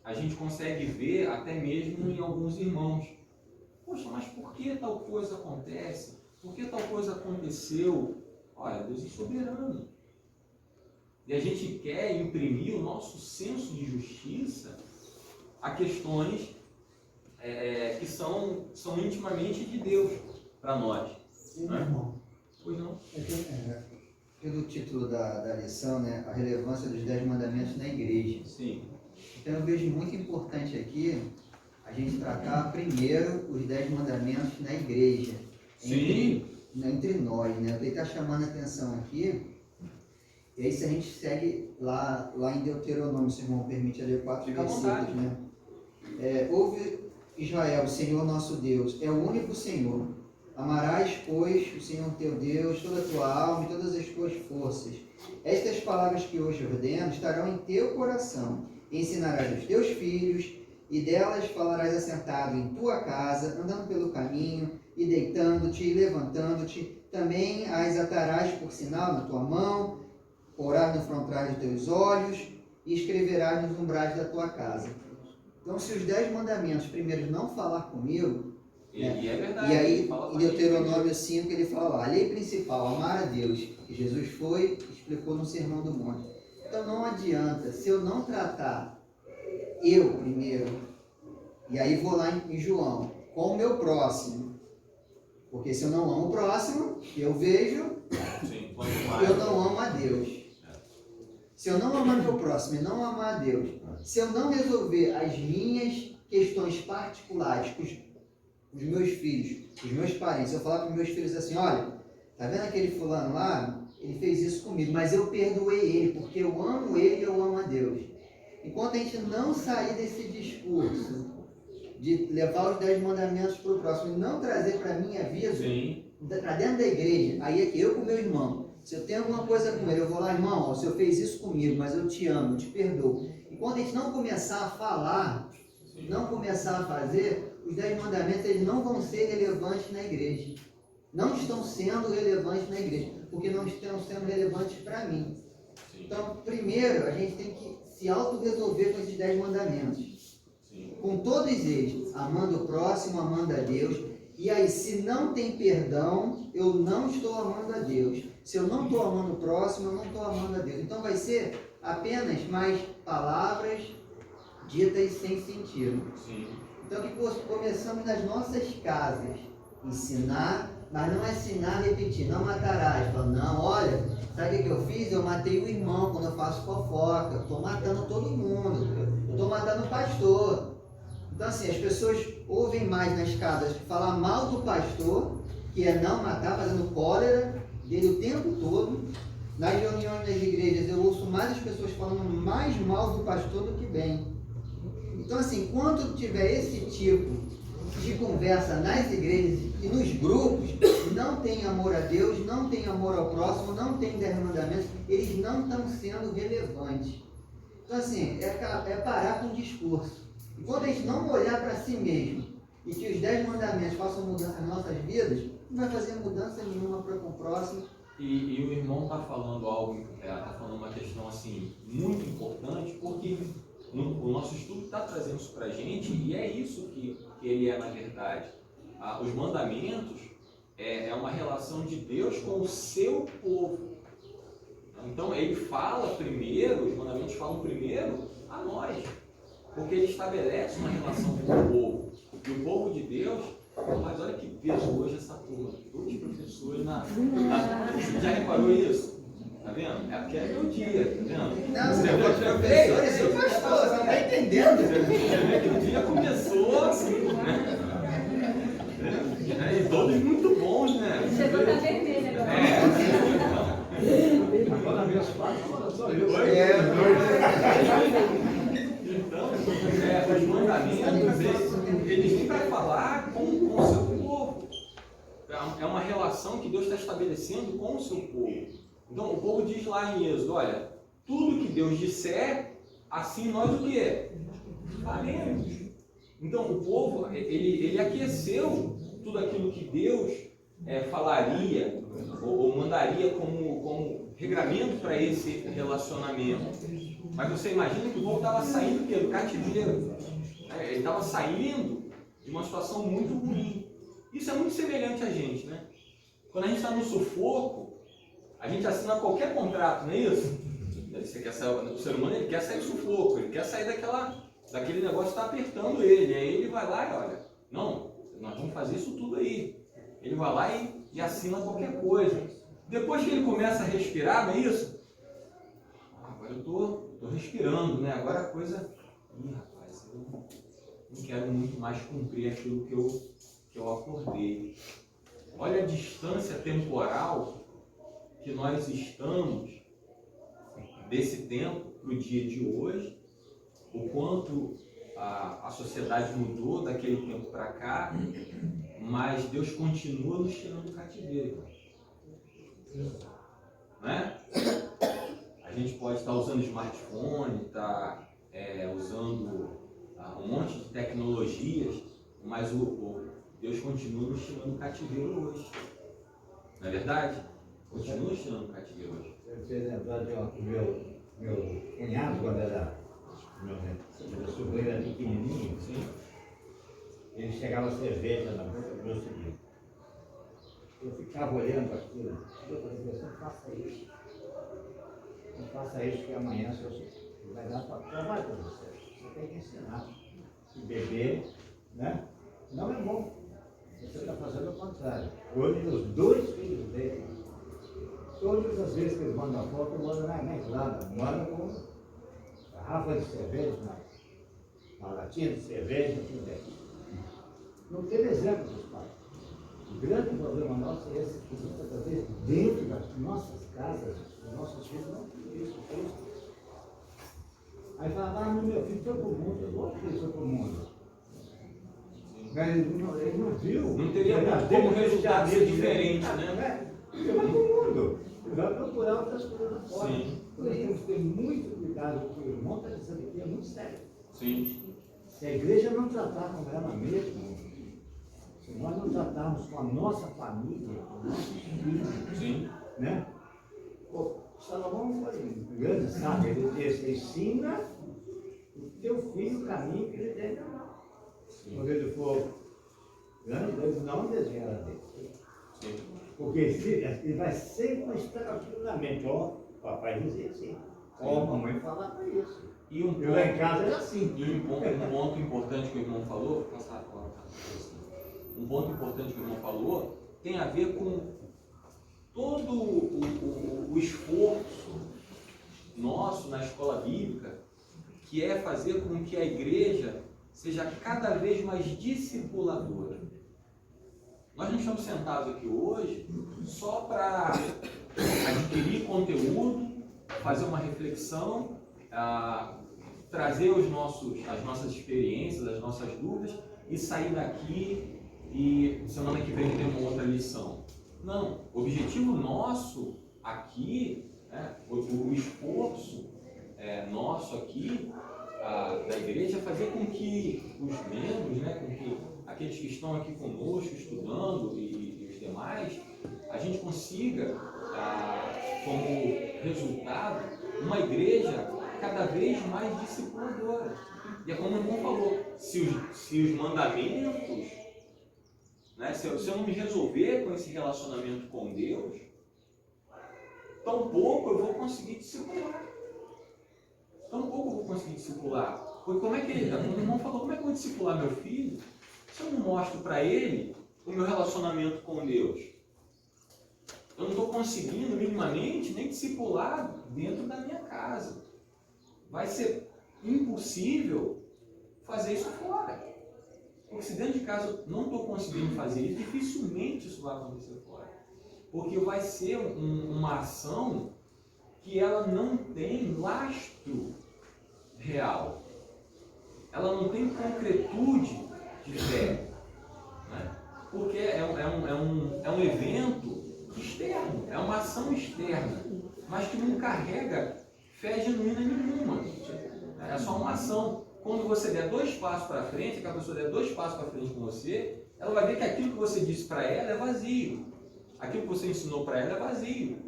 a gente consegue ver até mesmo em alguns irmãos. Poxa, mas por que tal coisa acontece? Por que tal coisa aconteceu? Olha, Deus é soberano. E a gente quer imprimir o nosso senso de justiça a questões que são intimamente de Deus para nós. Pois não? Pelo título da lição, a relevância dos 10 mandamentos na igreja. Sim. Então eu vejo muito importante aqui a gente tratar primeiro os 10 mandamentos na igreja. Entre nós, Ele está chamando a atenção aqui. E aí se a gente segue lá em Deuteronômio, se o irmão permite ler 4 versículos, ouve Israel, o Senhor nosso Deus, é o único Senhor. Amarás, pois, o Senhor teu Deus, toda a tua alma e todas as tuas forças. Estas palavras que hoje ordeno estarão em teu coração. Ensinarás aos teus filhos, e delas falarás assentado em tua casa, andando pelo caminho, e deitando-te e levantando-te. Também as atarás por sinal na tua mão, porás no frontal dos teus olhos, e escreverás nos umbrais da tua casa. Então, se os 10 mandamentos primeiros não falar comigo, e é verdade, e aí em Deuteronômio 5 ele fala, a lei principal, amar a Deus, que Jesus explicou no Sermão do Monte. Então não adianta, se eu não tratar eu primeiro, e aí vou lá em João, com o meu próximo, porque se eu não amo o próximo, eu vejo, eu não amo a Deus. Se eu não amar meu próximo e não amar a Deus, se eu não resolver as minhas questões particulares com os meus filhos, os meus parentes, se eu falar para os meus filhos assim, olha, tá vendo aquele fulano lá? Ele fez isso comigo, mas eu perdoei ele, porque eu amo ele e eu amo a Deus. Enquanto a gente não sair desse discurso de levar os 10 mandamentos para o próximo e não trazer para a minha vida, para dentro da igreja, aí eu com o meu irmão, se eu tenho alguma coisa com ele, eu vou lá, irmão, o senhor fez isso comigo, mas eu te amo, eu te perdoo. Enquanto a gente não começar a falar, não começar a fazer, os 10 mandamentos eles não vão ser relevantes na igreja. Não estão sendo relevantes na igreja, porque não estão sendo relevantes para mim. Então, primeiro, a gente tem que se auto-resolver com esses 10 mandamentos. Com todos eles, amando o próximo, amando a Deus. E aí, se não tem perdão, eu não estou amando a Deus. Se eu não estou amando o próximo, eu não estou amando a Deus. Então, vai ser apenas mais palavras ditas sem sentido. Então, que começamos nas nossas casas, ensinar, mas não é ensinar a repetir, não matarás. Fala, não, olha, sabe o que eu fiz? Eu matei o irmão quando eu faço fofoca, eu estou matando todo mundo, eu estou matando o pastor. Então, assim, as pessoas ouvem mais nas casas falar mal do pastor, que é não matar, fazendo cólera dele o tempo todo. Nas reuniões das igrejas, eu ouço mais as pessoas falando mais mal do pastor do que bem. Então, assim, quando tiver esse tipo de conversa nas igrejas e nos grupos, não tem amor a Deus, não tem amor ao próximo, não tem 10 mandamentos, eles não estão sendo relevantes. Então, assim, é parar com o discurso. E quando a gente não olhar para si mesmo e que os 10 mandamentos façam mudança nas nossas vidas, não vai fazer mudança nenhuma para com o próximo. E o irmão está falando algo, está falando uma questão assim muito importante, porque o nosso estudo está trazendo isso para a gente, e é isso que ele é na verdade. Os mandamentos é uma relação de Deus com o seu povo. Então ele fala primeiro, os mandamentos falam primeiro a nós, porque ele estabelece uma relação com o povo. E o povo de Deus, mas olha que peso hoje essa turma, todos os professores já reparou isso? Tá vendo? É porque é meu dia, tá vendo? Não, você é professor, esse é o pastor, você não tá entendendo. Você vê que o dia começou assim, né? E todos muito bons, né? Chegou a vermelha agora. Agora meus pais só eu. Então, os mandamentos, eles vêm para falar com o seu povo. É uma relação que Deus está estabelecendo com o seu povo. Então, o povo diz lá em Êxodo, olha, tudo que Deus disser, assim nós o quê? Faremos. Então, o povo, ele aqueceu tudo aquilo que Deus falaria ou mandaria como regramento para esse relacionamento. Mas você imagina que o povo estava saindo do cativeiro. Ele estava saindo de uma situação muito ruim. Isso é muito semelhante a gente, né? Quando a gente está no sufoco, a gente assina qualquer contrato, não é isso? O ser humano ele quer sair do sufoco, ele quer sair daquele negócio que está apertando ele. Aí ele vai lá e olha, não, nós vamos fazer isso tudo aí. Ele vai lá e assina qualquer coisa. Depois que ele começa a respirar, não é isso? Agora eu estou respirando, né? Agora a coisa... Ih, rapaz, eu não quero muito mais cumprir aquilo que eu acordei. Olha a distância temporal que nós estamos desse tempo para o dia de hoje, o quanto a sociedade mudou daquele tempo para cá, mas Deus continua nos tirando do cativeiro. Não é? A gente pode estar usando smartphone, estar usando um monte de tecnologias, mas Deus continua nos tirando do cativeiro hoje. Não é verdade? Continua tirando do cativeiro hoje. Eu sei lembrar de meu cunhado, quando era meu sobrinho era pequenininho, ele chegava cerveja na boca do meu sobrinho. Eu ficava olhando aquilo, eu falei, não faça isso. Não faça isso, que amanhã você vai dar trabalho para você. Você tem que ensinar. E beber, né? Não é bom. Você está fazendo o contrário. Hoje, os 2 filhos dele, todas as vezes que eles mandam foto, mandam na entrada, mandam com garrafa de cerveja, uma latinha de cerveja, tudo bem. Não teve exemplo dos pais. O grande problema nosso é esse, que muitas vezes dentro das nossas casas, os nossos filhos não têm isso. Aí fala, meu filho foi para o mundo, eu gosto que ele foi para o mundo. Mas ele não viu. Não teria como o resultado ser diferente, né? Ele vai para o mundo. Ele vai procurar outras coisas fora. Nós temos que ter muito cuidado, porque o irmão está dizendo aqui é muito sério. Sim. Se a igreja não tratar com ela mesma, se nós não tratarmos com a nossa família, com os nossos filhos, sim, né? Pô, Salomão foi grande, sabe? Ele ensina o teu filho o caminho que ele deve andar. Quando ele for grande, Deus não desenha dele. Porque ele vai sempre estar aquilo na mente. Ó, papai dizia assim. Ó, mamãe falava isso. E um ponto, lá em casa era assim. E um ponto importante que o irmão falou, vou passar agora. Um ponto importante que o irmão falou tem a ver com todo o esforço nosso na escola bíblica, que é fazer com que a igreja seja cada vez mais discipuladora. Nós não estamos sentados aqui hoje só para adquirir conteúdo, fazer uma reflexão, trazer as nossas experiências, as nossas dúvidas e sair daqui e semana que vem ter uma outra lição. Não, o objetivo nosso aqui, o esforço nosso aqui da igreja é fazer com que os membros, com que aqueles que estão aqui conosco estudando e os demais, a gente consiga, como resultado, uma igreja cada vez mais discipuladora. E é como o irmão falou, se os mandamentos, se eu não me resolver com esse relacionamento com Deus, tampouco eu vou conseguir discipular. Porque como é que o irmão falou, como é que eu vou discipular meu filho se eu não mostro para ele o meu relacionamento com Deus? Eu não estou conseguindo minimamente nem discipular dentro da minha casa. Vai ser impossível fazer isso fora. Porque se dentro de casa eu não estou conseguindo fazer isso, dificilmente isso vai acontecer fora. Porque vai ser uma ação que ela não tem lastro real. Ela não tem concretude de fé. Porque é um evento externo, é uma ação externa, mas que não carrega fé genuína nenhuma. É só uma ação. Quando você der 2 passos para frente, que a pessoa der 2 passos para frente com você, ela vai ver que aquilo que você disse para ela é vazio. Aquilo que você ensinou para ela é vazio.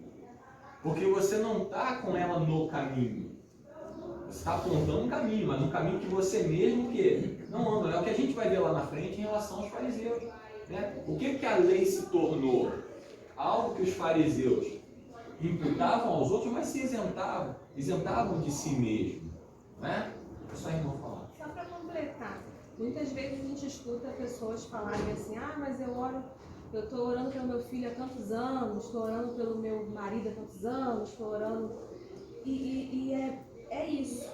Porque você não está com ela no caminho. Você está apontando um caminho, mas um caminho que você mesmo não anda. É o que a gente vai ver lá na frente em relação aos fariseus. O que a lei se tornou? Algo que os fariseus imputavam aos outros, mas se isentavam de si mesmo. Só irmão falar. Só para completar, muitas vezes a gente escuta pessoas falarem assim, mas eu estou orando pelo meu filho há tantos anos, estou orando pelo meu marido há tantos anos, estou orando... E é isso.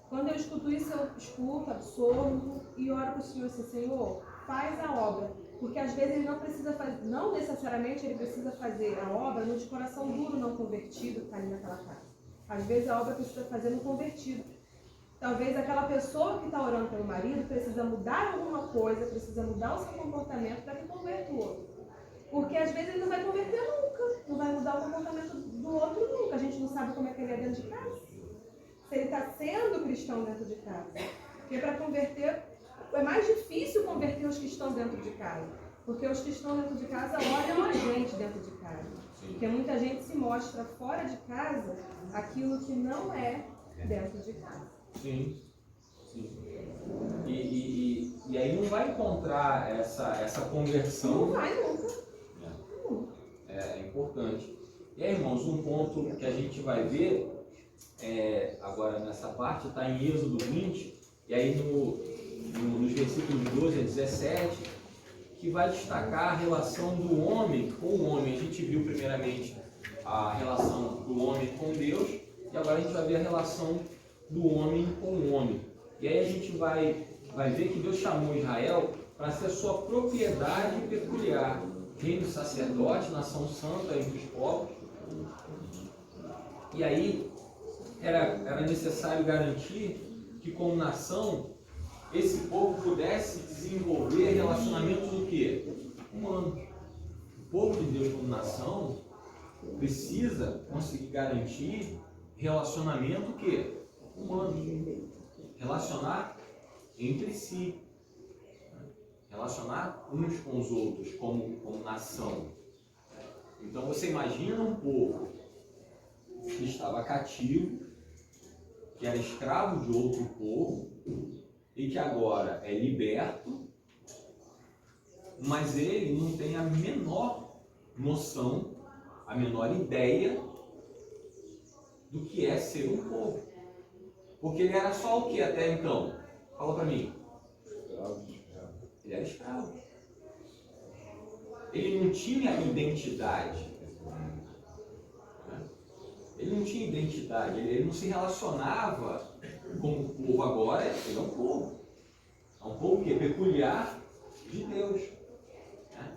Quando eu escuto isso, eu escuto, absorvo e oro para o Senhor assim, Senhor, faz a obra. Porque às vezes ele não precisa fazer, não necessariamente ele precisa fazer a obra no de coração duro, não convertido, que está ali naquela casa. Às vezes a obra precisa fazer no convertido. Talvez aquela pessoa que está orando pelo marido precisa mudar alguma coisa, precisa mudar o seu comportamento para que converta o outro. Porque às vezes ele não vai converter nunca, não vai mudar o comportamento do outro nunca. A gente não sabe como é que ele é dentro de casa. Se ele está sendo cristão dentro de casa. Porque para converter, é mais difícil converter os que estão dentro de casa. Porque os que estão dentro de casa olham a gente dentro de casa. Porque muita gente se mostra fora de casa aquilo que não é dentro de casa. Sim. E aí não vai encontrar essa conversão. Não vai nunca. É importante. E aí, irmãos, um ponto que a gente vai ver agora nessa parte está em Êxodo 20, e aí nos versículos 12 a 17, que vai destacar a relação do homem com o homem. A gente viu primeiramente a relação do homem com Deus, e agora a gente vai ver a relação do homem com o homem. E aí a gente vai ver que Deus chamou Israel para ser a sua propriedade peculiar, reino sacerdote, nação santa entre os povos. E aí era necessário garantir que como nação esse povo pudesse desenvolver relacionamentos o quê? Humanos. O povo de Deus como nação precisa conseguir garantir relacionamento o quê? Humano. Relacionar entre si. Relacionar uns com os outros como nação. Então você imagina um povo que estava cativo, que era escravo de outro povo e que agora é liberto, mas ele não tem a menor noção, a menor ideia do que é ser um povo. Porque ele era só o que até então? Fala para mim. Ele era escravo. Ele não tinha identidade. Ele não tinha identidade, ele não se relacionava com o povo. Agora ele é um povo. É um povo que é peculiar de Deus.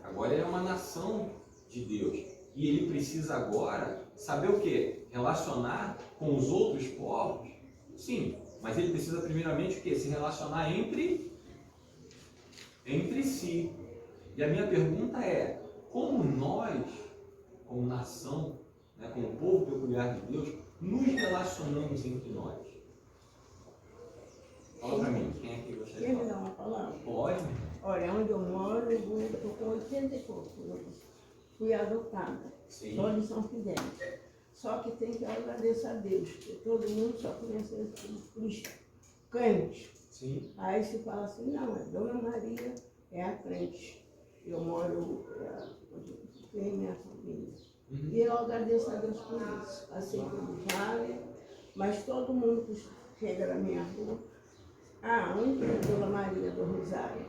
Agora ele é uma nação de Deus. E ele precisa agora saber o quê? Relacionar com os outros povos? Sim, mas ele precisa primeiramente o quê? Se relacionar entre si. E a minha pergunta é, como nós, como nação, como povo peculiar de Deus, nos relacionamos entre nós? Fala pra mim, quem é que você Quer me dar uma palavra? Pode. Olha, onde eu moro, eu estou com 80 e pouco. Eu fui adotada, Sim. só de São Fidélis. Só que tem que agradecer a Deus, porque todo mundo só conhece os crentes. Sim. Aí se fala assim, não, é Dona Maria, é a crente. Eu moro onde tem minha família. E eu agradeço a Deus por isso. Passei pelo vale, mas todo mundo que chega na minha rua, onde é Dona Maria do Rosário?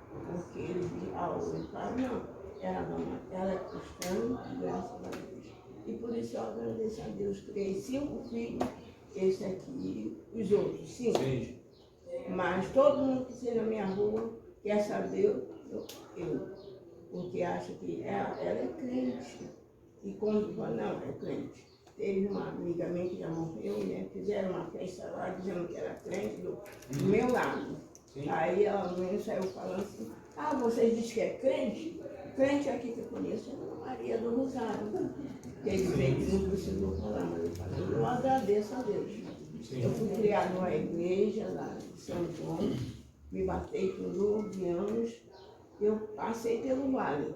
Porque ele ao entrar, não, ela é cristã, graças a Deus. E por isso eu agradeço a Deus. Criei 5 filhos, esse aqui, os outros, 5. Sim. Mas todo mundo que chega na minha rua quer saber porque acha que ela é crente. E quando fala, não, é crente. Teve uma amiga minha que já morreu, né? Fizeram uma festa lá dizendo que era crente do meu lado. Sim. Aí ela mesmo saiu falando assim, vocês dizem que é crente? Crente aqui que eu conheço é Dona Maria do Rosário. Que ele veio que não precisou falar, mas eu falei, eu agradeço a Deus. Sim. Eu fui criada numa igreja lá de São João, me batei com 9 anos, eu passei pelo vale.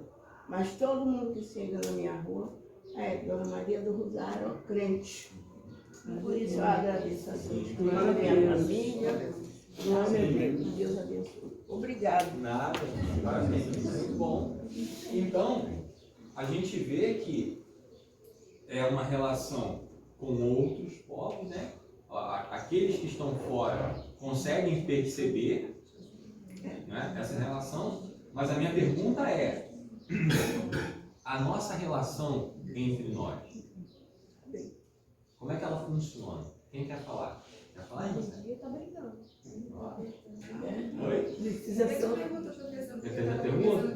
Mas todo mundo que chega na minha rua é Dona Maria do Rosário, crente. Por isso eu agradeço a Deus. Glória a minha família. Glória a Deus. Deus abençoe. Obrigado. Nada. Muito bom. Então, a gente vê que é uma relação com outros povos, né? Aqueles que estão fora conseguem perceber, né, essa relação, mas a minha pergunta é, a nossa relação entre nós, como é que ela funciona? Quem quer falar? Quer falar isso? Está brincando. Oi? Precisa ser. Você fez a pergunta?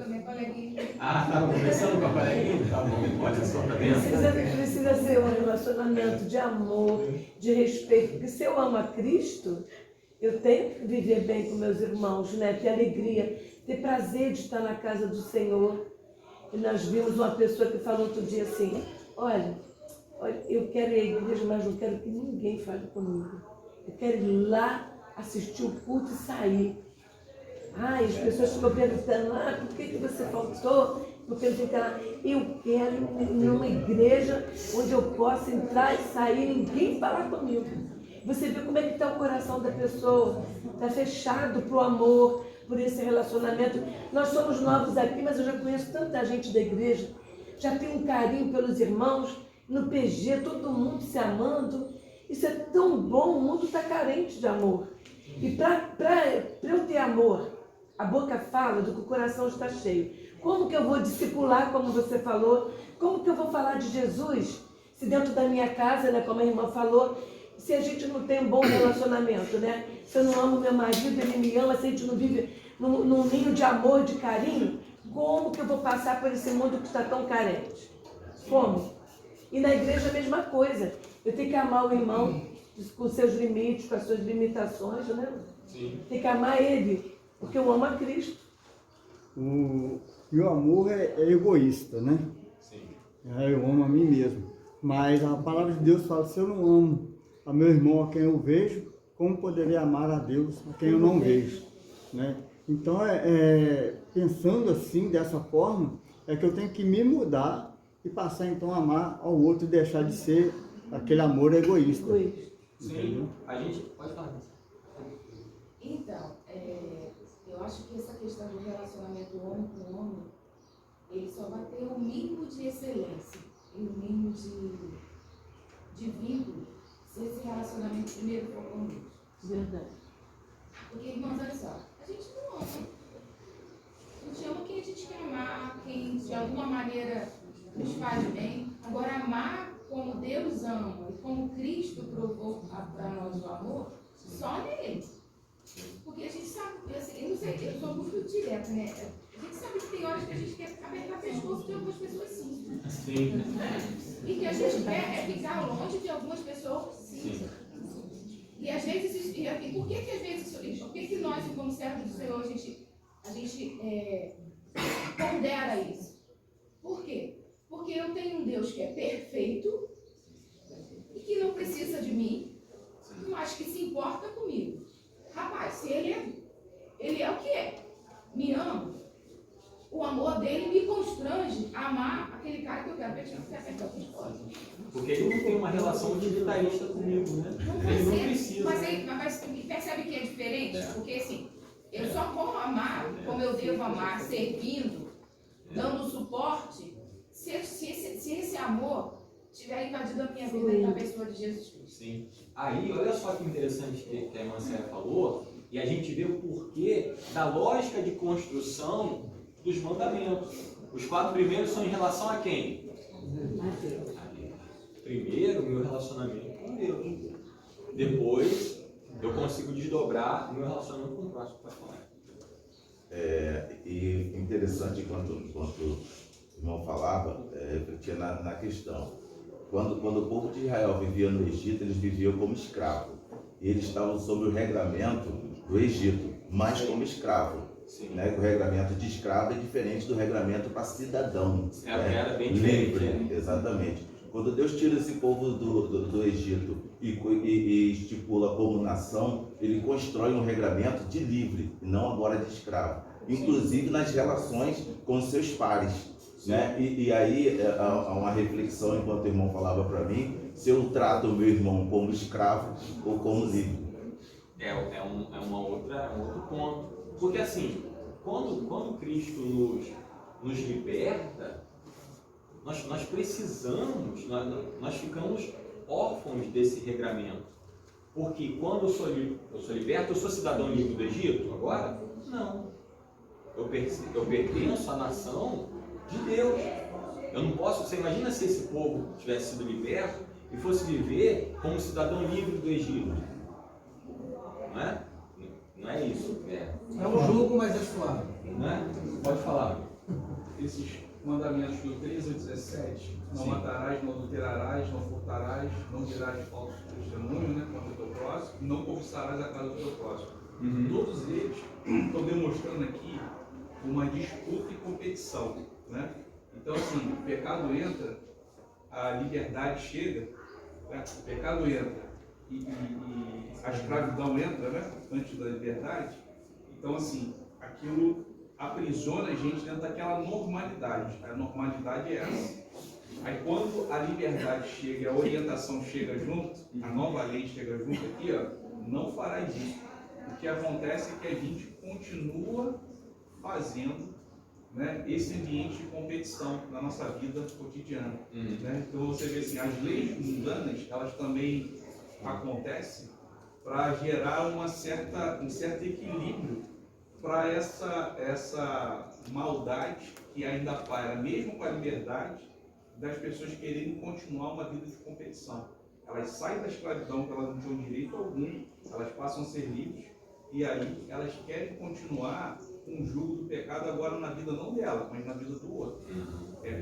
Estava conversando com a coleguinha? Tá bom, pode só, tá vendo? Precisa ser um relacionamento de amor, de respeito. Porque se eu amo a Cristo, eu tenho que viver bem com meus irmãos, né? Ter alegria, ter prazer de estar na casa do Senhor. E nós vimos uma pessoa que falou outro dia assim, olha, eu quero ir à igreja, mas não quero que ninguém fale comigo. Eu quero ir lá, assistir o culto e sair. As pessoas ficam perguntando, por que você faltou? Porque não fica lá. Eu quero ir numa igreja onde eu possa entrar e sair e ninguém falar comigo. Você vê como é que está o coração da pessoa. Está fechado para o amor, por esse relacionamento. Nós somos novos aqui, mas eu já conheço tanta gente da igreja. Já tenho um carinho pelos irmãos, no PG, todo mundo se amando. Isso é tão bom, o mundo está carente de amor. E para eu ter amor, a boca fala do que o coração está cheio. Como que eu vou discipular, como você falou? Como que eu vou falar de Jesus? Se dentro da minha casa, né, como a irmã falou, se a gente não tem um bom relacionamento, né? Se eu não amo meu marido, ele me ama, se a gente não vive num ninho de amor, de carinho, como que eu vou passar por esse mundo que está tão carente? Como? E na igreja a mesma coisa. Eu tenho que amar o irmão com seus limites, com as suas limitações, né? Sim. Tem que amar ele, porque eu amo a Cristo. E o amor é egoísta, né? Sim. Eu amo a mim mesmo. Mas a palavra de Deus fala, se eu não amo a meu irmão a quem eu vejo, como poderei amar a Deus a quem eu não vejo, né? Então, pensando assim, dessa forma, é que eu tenho que me mudar e passar então a amar ao outro e deixar de ser aquele amor egoísta. Sim, a gente pode falar. Então, eu acho que essa questão do relacionamento homem com homem, ele só vai ter o mínimo de excelência e o mínimo de vínculo se esse relacionamento primeiro for com Deus. Verdade. Porque, irmãos, olha só, a gente não ama. A gente ama quem a gente quer amar, quem de alguma maneira nos faz bem. Agora, amar como Deus ama e como Cristo provou para nós o amor, só nele. Porque a gente sabe, assim, eu não sei, eu sou muito direta, né? A gente sabe que tem horas que a gente quer apertar o pescoço de algumas pessoas, sim. Sim. E que a gente quer ficar longe de algumas pessoas, sim. E às vezes, e por que às vezes, por que nós, como servos do Senhor, a gente pondera isso? Por quê? Porque eu tenho um Deus que é perfeito e que não precisa de mim, mas que se importa comigo. Rapaz, se ele é o que é, me ama, o amor dele me constrange a amar aquele cara que eu quero apertar o pescoço. Porque ele não tem uma relação utilitarista comigo, né? Ele não precisa. Mas percebe que é diferente? Porque assim, eu só vou amar como eu devo amar, servindo, dando suporte, se esse amor tiver invadido a minha vida na pessoa de Jesus Cristo. Sim. Aí, olha só que interessante que a irmã Célia falou, e a gente vê o porquê da lógica de construção dos mandamentos. Os 4 primeiros são em relação a quem? A Deus. Primeiro, meu relacionamento com Deus. Depois, eu consigo desdobrar o meu relacionamento com o próximo. E interessante, enquanto o irmão falava, refletia na questão. Quando o povo de Israel vivia no Egito, eles viviam como escravo. E eles estavam sob o regramento do Egito, mas como escravo. Né? O regramento de escravo é diferente do regramento para cidadão. Era bem livre, diferente. Exatamente. Quando Deus tira esse povo do Egito e estipula como nação, ele constrói um regramento de livre, e não agora de escravo. Inclusive nas relações com seus pares. Né? E aí há uma reflexão, enquanto o irmão falava para mim, se eu trato o meu irmão como escravo ou como livre. É um outro ponto. Porque assim, quando Cristo nos liberta, nós precisamos, nós ficamos órfãos desse regramento. Porque quando eu sou liberto, eu sou cidadão livre do Egito agora? Não. Eu pertenço à nação de Deus. Eu não posso, você imagina se esse povo tivesse sido liberto e fosse viver como cidadão livre do Egito. Não é? Não é isso. É um jugo, mas é suave. Não é? Pode falar. Esses mandamentos do 13 a 17, não matarás, não adulterarás, não furtarás, não dirás falso testemunho, né, contra o teu próximo, e não cobiçarás a casa do teu próximo. Todos eles estão demonstrando aqui uma disputa e competição, né? Então, assim, o pecado entra, a liberdade chega, né? O pecado entra e a escravidão entra, né? Antes da liberdade. Então, assim, aquilo aprisiona a gente dentro daquela normalidade. A normalidade é essa. Aí, quando a liberdade chega, a orientação chega junto, a nova lei chega junto aqui, ó, não farás isso. O que acontece é que a gente continua fazendo, né, esse ambiente de competição na nossa vida cotidiana. Né? Então você vê assim, as leis mundanas, elas também acontecem para gerar um certo equilíbrio para essa maldade que ainda paira, mesmo com a liberdade, das pessoas quererem continuar uma vida de competição. Elas saem da escravidão, que elas não tinham direito algum, elas passam a ser livres, e aí elas querem continuar com o jugo do pecado agora na vida não dela, mas na vida do outro.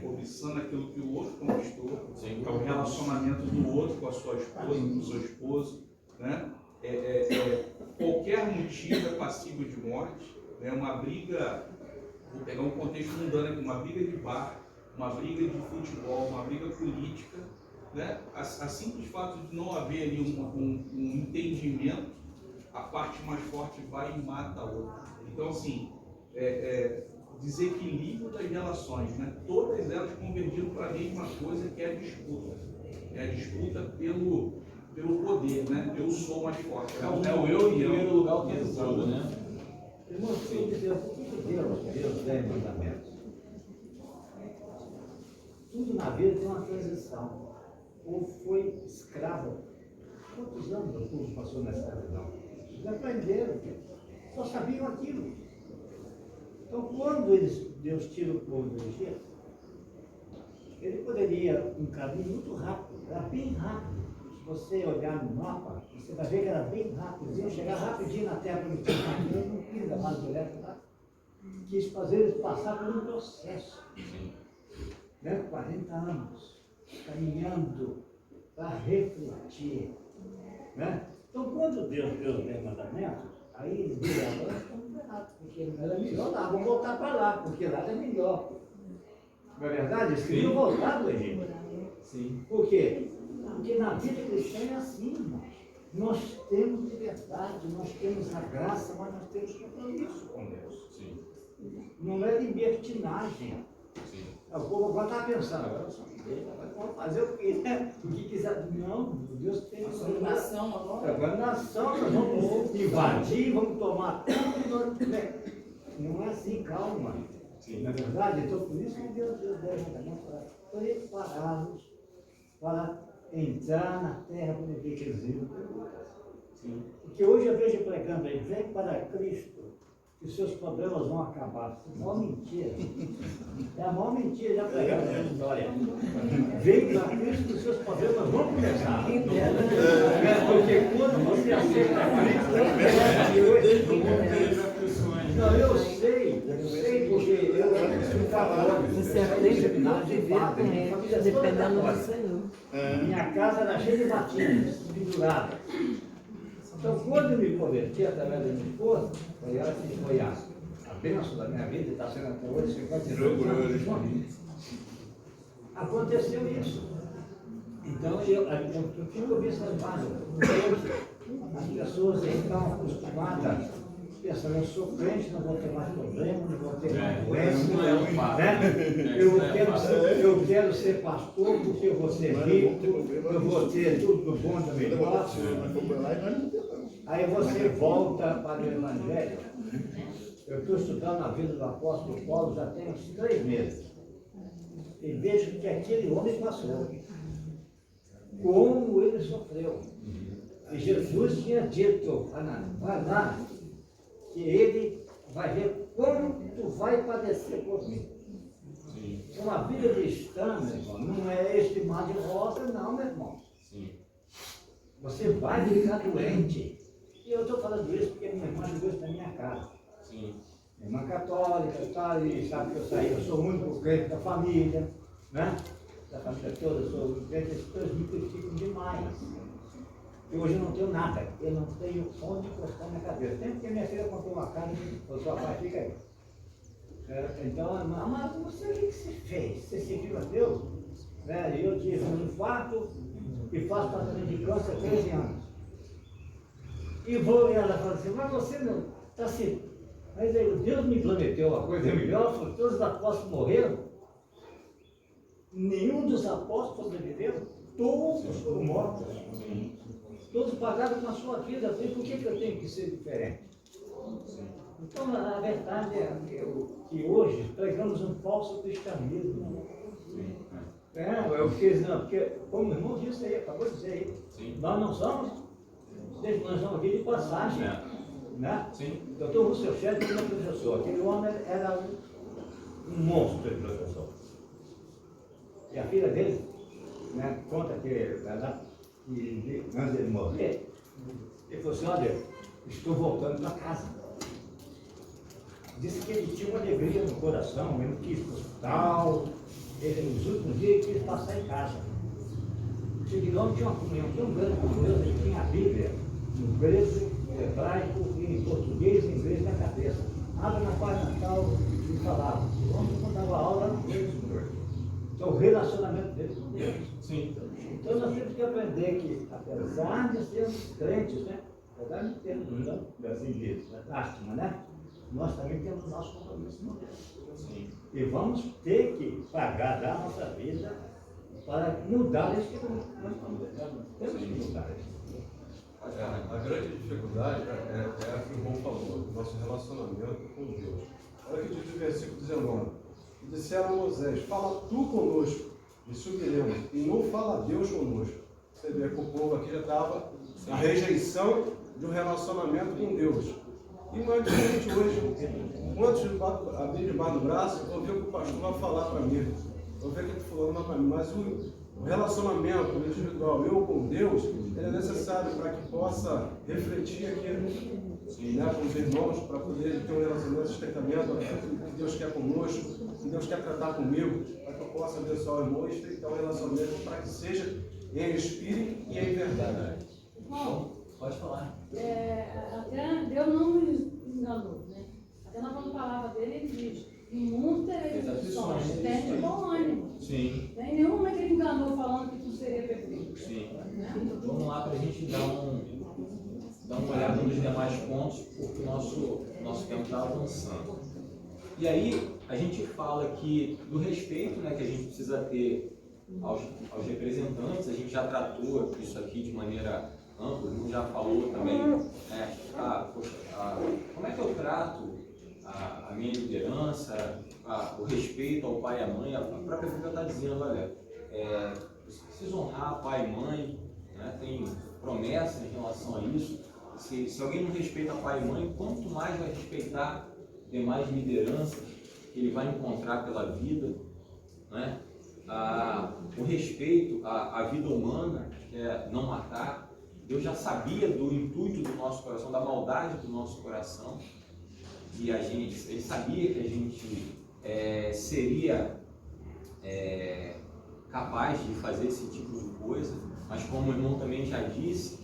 Cobiçando aquilo que o outro conquistou, é o relacionamento do outro com a sua esposa, com o seu esposo, né? Qualquer motivo é passível de morte, né? Uma briga, vou pegar um contexto mundano aqui, uma briga de bar, uma briga de futebol, uma briga política, né? A simples fato de não haver ali um entendimento a parte mais forte vai e mata a outra. Então, assim, desequilíbrio das relações, né? Todas elas convergindo para a mesma coisa, que é a disputa. É a disputa pelo poder, né? Eu sou mais forte. É o eu e eu. Em primeiro lugar, o tempo todo, né? Irmão, por que Deus 10 mandamentos? Tudo na vida tem uma transição. O povo foi escravo. Quantos anos o povo passou na escravidão? Eles aprenderam, só sabiam aquilo. Então, quando Deus tira o povo do Egito, ele poderia um caminho muito rápido, era bem rápido. Se você olhar no mapa, você vai ver que era bem rápido. Eles iam chegar rapidinho na terra prometida, mas não quis levar direto lá. Quis fazer eles passar por um processo. 40 anos, caminhando para refletir. Né? Então, quando Deus deu os 10 mandamentos, aí eles viram, agora estamos errados, porque era melhor lá, vamos voltar para lá, porque lá é melhor. Não é verdade? Eles queriam voltar do Egito. Sim. Por quê? Porque na vida cristã é assim, irmãos. Nós temos liberdade, nós temos a graça, mas nós temos compromisso com Deus. Sim. Não é libertinagem. Sim. O povo agora está pensando, agora eu sou igreja, vamos fazer o que, né? O que quiser. Não, Deus tem uma nação agora. Agora nação, nós vamos invadir, vamos tomar tudo. Não é assim, calma. Sim. Na verdade, então por isso que Deus deu 10 mandamentos para prepará-los para entrar na terra prometida que eles viram. Porque hoje eu vejo pregando aí, vem para Cristo, que os seus problemas vão acabar. É a maior mentira. É a maior mentira já pregando essa história. Vem para Cristo que os seus problemas vão começar. Porque quando você aceita Cristo, não, eu sei porque eu fui falando. Você aprende a viver com ele, dependendo do Senhor. Minha casa era cheia de batinhas, penduradas. Então, quando eu me converti através da minha esposa, foi a bênção da minha vida, está sendo até hoje 52 anos. Aconteceu isso. Então, eu fico ouvindo essas imagens. As pessoas estão acostumadas, pensando, eu sou crente, não vou ter mais problema, não vou ter mais doença. Eu quero ser pastor porque eu vou ser rico, eu vou ter tudo do bom do melhor. Aí você volta para o Evangelho. Eu estou estudando a vida do apóstolo Paulo já tem uns 3 meses. E vejo que aquele homem passou. Como ele sofreu. E Jesus tinha dito, vai lá, que ele vai ver como tu vai padecer por mim. Então a vida cristã, meu irmão, não é este mar de rosa, não, meu irmão. Você vai ficar doente. E eu estou falando isso porque minha irmã chegou isso na minha casa. Minha irmã católica, tá, e sabe que eu sou o único crente da família, né? Da família toda, eu sou crente, as pessoas me criticam demais. E hoje eu não tenho nada, eu não tenho onde encostar minha cabeça. Sempre que minha filha comprou uma casa, eu sou pai, fica aí. Então, mas você, o que você fez? Você seguiu a Deus? E eu tive um infarto e faço tratamento de câncer há 13 anos. E ela fala assim, mas você não está assim. Mas aí, Deus me prometeu uma coisa melhor, porque todos os apóstolos morreram. Nenhum dos apóstolos sobreviveram, todos foram mortos. Todos pagaram com a sua vida, por que eu tenho que ser diferente? Então, a verdade é que hoje pregamos um falso cristianismo. Porque, como o irmão disse aí, acabou de dizer aí, nós não somos, nós estamos aqui de passagem. Né? Doutor Russell Shedd foi meu professor, aquele homem era um monstro de professor. E a filha dele, né, conta que antes dele morrer, ele falou assim, olha, estou voltando para casa. Disse que ele tinha uma alegria no coração, ele não quis ir para o hospital, nos últimos dias ele quis passar em casa. Esse homem tinha uma comunhão tão grande com Deus, ele tinha a Bíblia, no grego, no hebraico, em português e em inglês na cabeça. Abre na página tal e falava. O homem quando dava aula era mesmo. Então o relacionamento dele com Deus. Então nós temos que aprender que, apesar de sermos crentes, né, apesar de termos, assim, de lástima, né? Nós também temos nosso compromisso com Deus. Sim. E vamos ter que pagar da nossa vida para mudar esse que nós estamos vivendo. Temos que mudar isso. A grande dificuldade é a que o Rô falou, o nosso relacionamento com Deus. Olha que diz o versículo 19. E disseram a Moisés, fala tu conosco e subiremos, e não fala Deus conosco. Você vê que o povo aqui já estava na rejeição de um relacionamento com Deus. E não é diferente hoje. Quantos abrir debaixo do braço, eu ouvi o que o pastor vai falar para mim. Eu vi que ele falou para mim, mas o relacionamento individual, eu com Deus, ele é necessário para que possa refletir aqui, né, com os irmãos, para poder ter um relacionamento, sustentamento, que Deus quer conosco, que Deus quer tratar comigo, para que eu possa abençoar o irmão e estreitar um relacionamento para que seja em espírito e em verdade. Bom, pode falar. Até Deus não nos enganou, né? Até na palavra dele, ele diz: no mundo tereis aflições, tem de bom ânimo. Sim. Em nenhum momento ele enganou falando que tu seria perfeito. Sim. Vamos lá para a gente dar uma olhada nos demais pontos, porque o nosso tempo está avançando. E aí, a gente fala aqui do respeito, né, que a gente precisa ter aos representantes. A gente já tratou isso aqui de maneira ampla, a gente já falou também, né, como é que eu trato a minha liderança, o respeito ao pai e à mãe. A própria Bíblia está dizendo, olha, você precisa honrar pai e mãe, né, tem promessa em relação a isso. Se alguém não respeita pai e mãe, quanto mais vai respeitar demais lideranças que ele vai encontrar pela vida, né? O respeito à vida humana, que é não matar. Deus já sabia do intuito do nosso coração, da maldade do nosso coração, e ele sabia que a gente seria capaz de fazer esse tipo de coisa, mas como o irmão também já disse,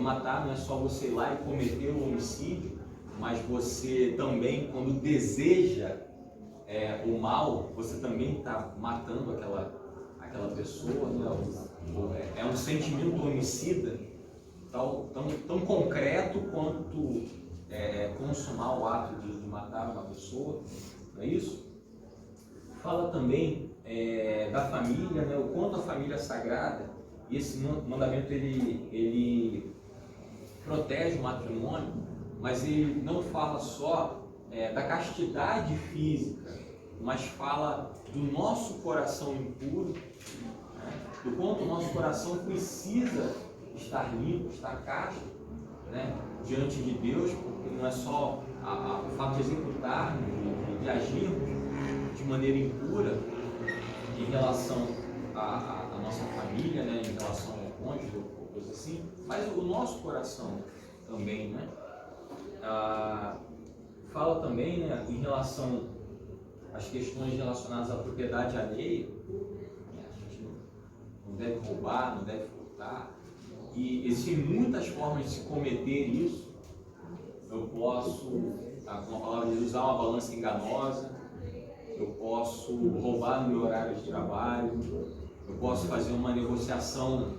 matar não é só você ir lá e cometer um homicídio, mas você também, quando deseja o mal, você também está matando aquela pessoa, né? É um sentimento homicida tão concreto quanto consumar o ato de matar uma pessoa, não é isso? Fala também da família, né? O quanto a família é sagrada, e esse mandamento ele protege o matrimônio, mas ele não fala só da castidade física, mas fala do nosso coração impuro, né? Do quanto o nosso coração precisa estar limpo, estar casto, né, diante de Deus, porque não é só o fato de executarmos, de agirmos de maneira impura em relação à nossa família, né, em relação ao cônjuge ou coisa assim, mas o nosso coração também, né? Fala também, né, em relação às questões relacionadas à propriedade alheia, né, a gente não deve roubar, não deve furtar, e existem muitas formas de se cometer isso. Eu posso, com a palavra de usar uma balança enganosa, eu posso roubar no meu horário de trabalho, eu posso fazer uma negociação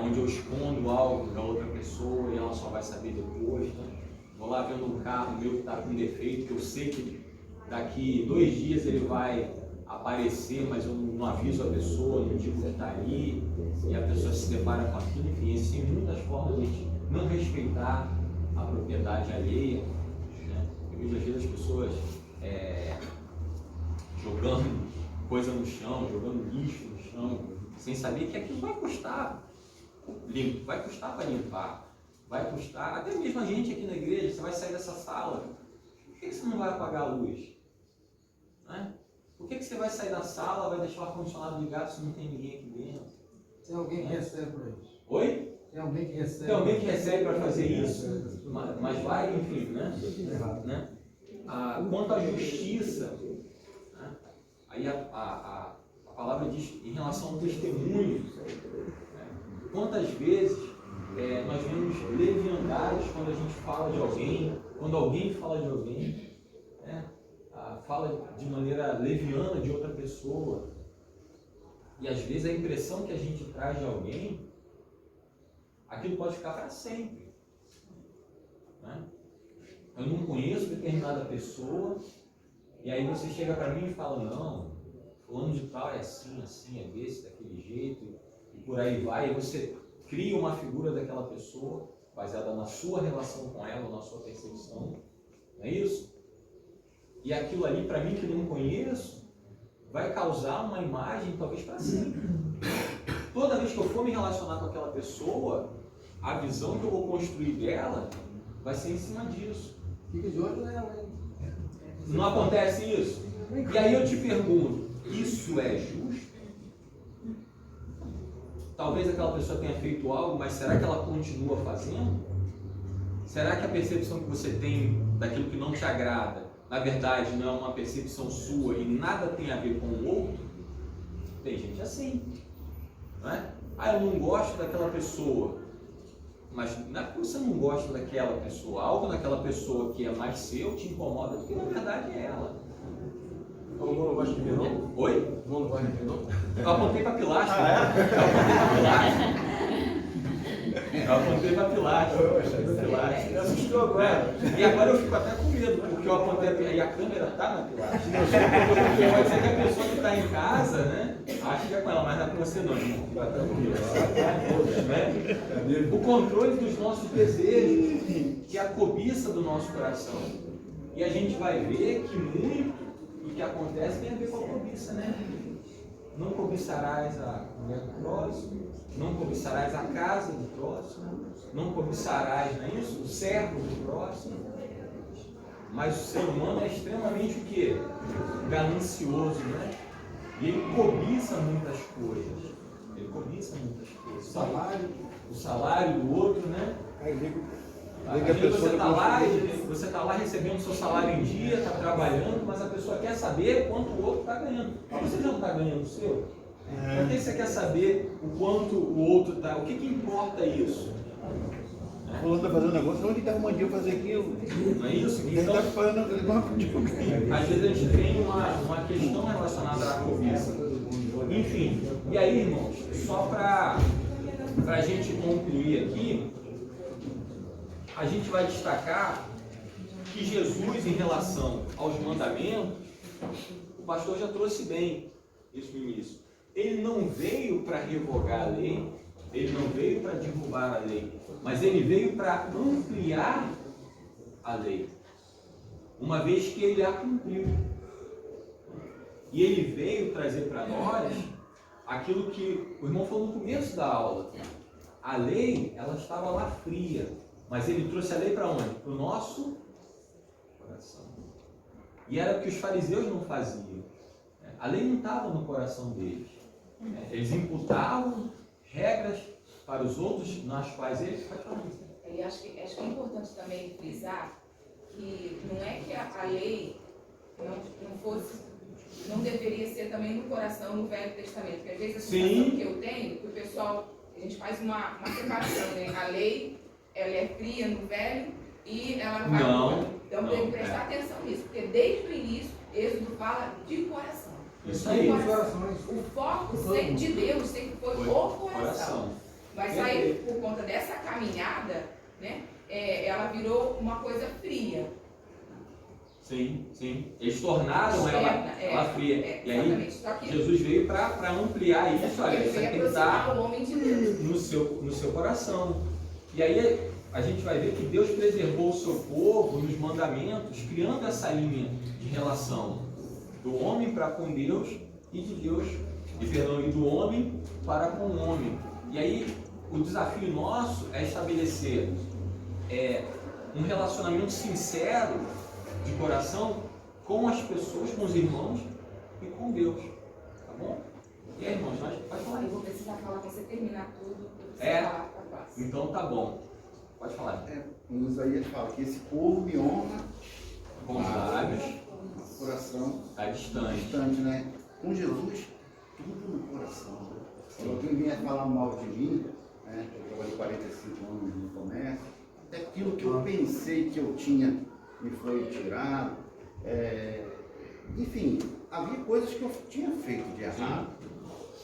onde eu escondo algo da outra pessoa e ela só vai saber depois, né? Vou lá vendo um carro meu que está com defeito, que eu sei que daqui 2 dias ele vai aparecer, mas eu não aviso a pessoa, não digo que está ali, e a pessoa se depara com aquilo. Enfim, existem muitas formas de a gente não respeitar a propriedade alheia, né? Eu vejo às vezes as pessoas jogando coisa no chão, jogando lixo no chão, sem saber que aquilo vai custar para limpar, vai custar, até mesmo a gente aqui na igreja. Você vai sair dessa sala, por que você não vai apagar a luz? Né? Por que você vai sair da sala, vai deixar o ar-condicionado ligado se não tem ninguém aqui dentro? Tem alguém que recebe para isso. Oi? Tem alguém que recebe. Tem alguém que recebe para fazer isso, mas vai, enfim, né? Quanto à justiça, né? Aí a palavra diz em relação ao testemunho, né? Quantas vezes nós vemos leviandades quando a gente fala de alguém, quando alguém fala de alguém, né? Fala de maneira leviana de outra pessoa, e às vezes a impressão que a gente traz de alguém, aquilo pode ficar para sempre, Né? Eu não conheço determinada pessoa, e aí você chega para mim e fala, não, fulano de tal é assim, assim, é desse, daquele jeito, e por aí vai, e você cria uma figura daquela pessoa, baseada na sua relação com ela, na sua percepção, não é isso? E aquilo ali, para mim que não conheço, vai causar uma imagem talvez para sempre. Toda vez que eu for me relacionar com aquela pessoa, a visão que eu vou construir dela vai ser em cima disso. Fica de olho nela, hein? Não acontece isso? E aí eu te pergunto, isso é justo? Talvez aquela pessoa tenha feito algo, mas será que ela continua fazendo? Será que a percepção que você tem daquilo que não te agrada, na verdade não é uma percepção sua e nada tem a ver com o outro? Tem gente assim, não é? Ah, eu não gosto daquela pessoa. Mas não é porque você não gosta daquela pessoa, algo naquela pessoa que é mais seu te incomoda, porque na verdade é ela. O irmão não gosta de mim, não? Oi? O irmão não gosta de mim, não? Eu apontei para pilastra. Eu apontei para pilastra. Me assustou agora. E agora eu fico até com medo, porque eu apontei e a câmera está na pilastra. Pode ser que a pessoa que está em casa, né, acha que é com ela, mas não é com você não, irmão. O controle dos nossos desejos, que é a cobiça do nosso coração. E a gente vai ver que muito do que acontece tem a ver com a cobiça, né? Não cobiçarás a mulher do próximo, não cobiçarás a casa do próximo, não cobiçarás, não é isso? O servo do próximo. Mas o ser humano é extremamente o quê? Ganancioso, né? E ele cobiça muitas coisas. Ele cobiça muitas coisas. O salário do outro, né? Às vezes você está lá recebendo o seu salário em dia, está trabalhando, mas a pessoa quer saber quanto o outro está ganhando. Mas você já não está ganhando o seu? Por que você quer saber o quanto o outro está? O que importa isso? Fulano está fazendo negócio, onde está arrumando dinheiro fazer aquilo? Não é isso? Ele está fazendo às vezes a gente tem uma questão relacionada à cobiça. Enfim, e aí, irmãos, só para a gente concluir aqui, a gente vai destacar que Jesus, em relação aos mandamentos, o pastor já trouxe bem isso no início. Ele não veio para revogar a lei, ele não veio para derrubar a lei, mas ele veio para ampliar a lei, uma vez que ele a cumpriu. E ele veio trazer para nós aquilo que o irmão falou no começo da aula. A lei, ela estava lá fria, mas ele trouxe a lei para onde? Para o nosso coração. E era o que os fariseus não faziam. A lei não estava no coração deles. Eles imputavam regras para os outros, nas quais eles... E acho que é importante também frisar que não é que a lei não deveria ser também no coração no Velho Testamento. Porque às vezes a sensação que eu tenho, que o pessoal, a gente faz uma separação, né? A lei, ela é fria no Velho e ela vai... Então tem que prestar atenção nisso, porque desde o início, Êxodo fala de coração. Isso aí. O foco de Deus sempre foi o coração. Mas aí, por conta dessa caminhada, né, ela virou uma coisa fria. Sim, sim. Eles tornaram ela fria. E aí, Jesus veio para ampliar isso. Olha, isso tem que estar no seu coração. E aí, a gente vai ver que Deus preservou o seu povo nos mandamentos, criando essa linha de relação do homem para com Deus e de Deus, e do homem para com o homem. E aí, o desafio nosso é estabelecer um relacionamento sincero de coração com as pessoas, com os irmãos e com Deus. Tá bom? E aí, irmãos, pode falar. Eu vou precisar falar para você terminar tudo. Então tá bom. Pode falar. O Isaías fala que esse povo me honra com os lábios, o coração está distante, né? Com Jesus, tudo no coração. Se alguém vier falar mal de mim, né? Eu trabalhei 45 anos no comércio, até aquilo que eu pensei que eu tinha me foi tirado. Enfim, havia coisas que eu tinha feito de errado,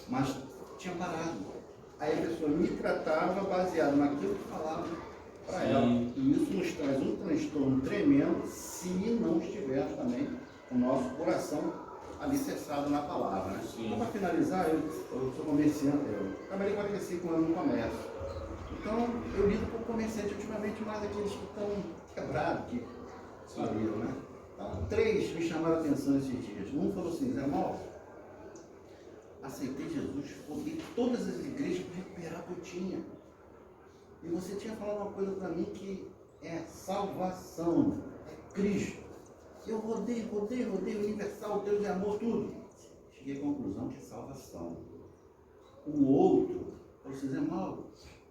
mas tinha parado. Aí a pessoa me tratava baseado naquilo que falava para ela. E isso nos traz um transtorno tremendo se não estivermos também com o nosso coração alicerçado na palavra. Né? Então, para finalizar, eu sou comerciante, eu trabalhei 45 anos no comércio. Então, eu lido com comerciante ultimamente, mais aqueles que estão quebrados, que saíram, né? Então, 3 me chamaram a atenção esses dias. Um falou assim: Zé Mauro, aceitei Jesus, fui todas as igrejas para recuperar o que eu tinha. E você tinha falado uma coisa para mim que é salvação, é Cristo. Eu rodei, universal, Deus é amor, tudo. Cheguei à conclusão que é salvação. O outro falou assim: Zé Mauro,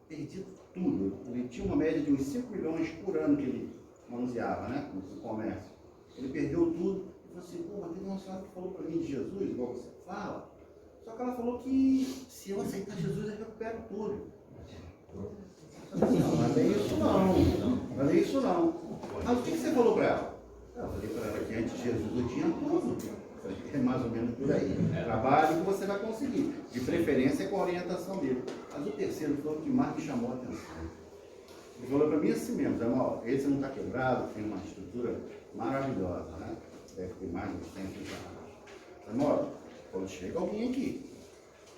perdi tudo. Ele tinha uma média de uns 5 milhões por ano que ele manuseava, né, no comércio. Ele perdeu tudo. E falou assim: pô, mas teve uma senhora que falou para mim de Jesus, igual você fala. Só que ela falou que se eu aceitar Jesus, eu recupero tudo. Não é isso não. Não é isso não. Mas o que você falou para ela? Eu falei para ela que antes de Jesus eu tinha tudo. É mais ou menos por aí. Trabalho que você vai conseguir. De preferência com a orientação dele. Mas o terceiro foi o que mais me chamou a atenção. Ele falou para mim assim mesmo: Zé Mauro, esse não está quebrado, tem uma estrutura maravilhosa, né? Deve ter mais de 100 anos. Zé Mauro, quando chega alguém aqui,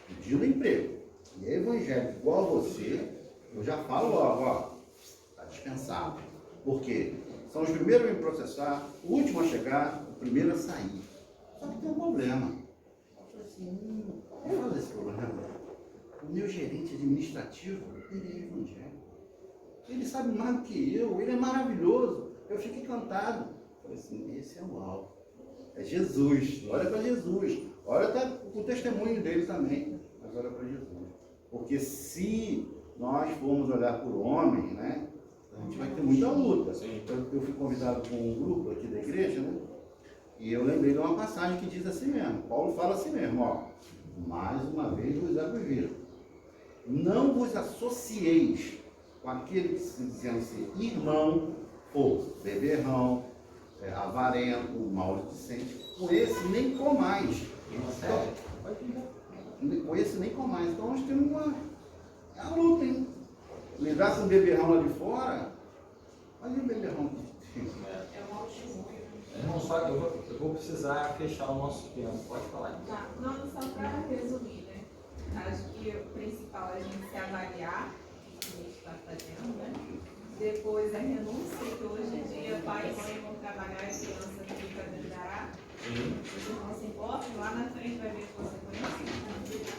pedindo emprego, e é evangélico igual a você, eu já falo logo, ó, está dispensado. Por quê? São os primeiros a me processar, o último a chegar, o primeiro a sair. Só que tem um problema. Eu falei assim, qual é esse problema? O meu gerente administrativo, ele é evangélico. Ele sabe mais do que eu, ele é maravilhoso. Eu fico encantado. Eu falei assim, esse é o alvo. É Jesus. Olha para Jesus. Olha para o testemunho dele também. Mas olha para Jesus. Porque se nós formos olhar por homem, né, a gente vai ter muita luta. Eu fui convidado com um grupo aqui da igreja, né? E eu lembrei de uma passagem que diz assim mesmo. Paulo fala assim mesmo, ó. Mais uma vez vos aviso. Não vos associeis com aquele que se dizendo ser irmão, ou beberrão, avarento, maldicente. Com esse nem comais. Com esse nem comais. Então nós temos uma luta, hein? Lidar com o beberrão lá de fora, olha o beberrão aqui. É um testemunho. Irmão, só que eu vou precisar fechar o nosso tempo. Pode falar. Tá. Não, só para resumir, né? Acho que o principal é a gente se avaliar o que a gente está fazendo, né? Depois a renúncia, que hoje em dia pai e mãe vão trabalhar e a criança fica dará. Vocês não se importam, lá na frente vai ver consequências.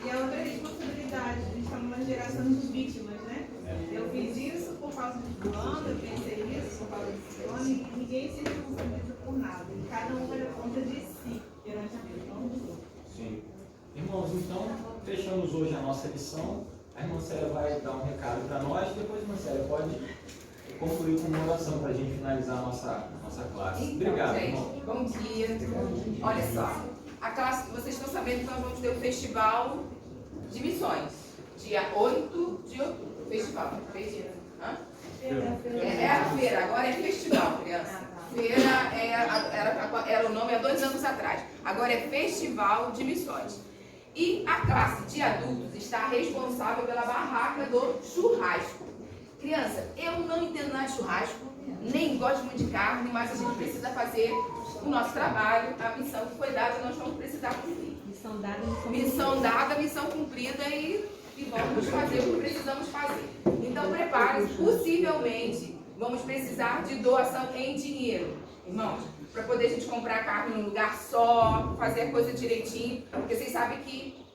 E a outra responsabilidade, a gente está numa geração de vítimas, né? Eu fiz isso por causa de fulano, eu pensei isso por causa de fulano, e ninguém se responsabiliza por nada. E cada um vai dar conta de si perante a Deus, não dos outros. Sim. Irmãos, então, fechamos hoje a nossa lição. A irmã Célia vai dar um recado para nós, depois a irmã Célia pode concluir com uma oração para a gente finalizar a nossa classe. Então, obrigado, gente, irmão. bom dia. Olha só, a classe, vocês estão sabendo que nós vamos ter o Festival de Missões, dia 8 de outubro. Festival, feira. É a feira, agora é festival, criança. Feira era o nome há 2 anos atrás. Agora é Festival de Missões. E a classe de adultos está responsável pela barraca do churrasco. Criança, eu não entendo nada de churrasco, nem gosto muito de carne, mas a gente precisa fazer o nosso trabalho, a missão que foi dada, nós vamos precisar cumprir. Missão dada, missão cumprida e vamos fazer o que precisamos fazer. Então prepare-se, possivelmente vamos precisar de doação em dinheiro, irmãos, para poder a gente comprar carne num lugar só, fazer a coisa direitinho, porque vocês sabem que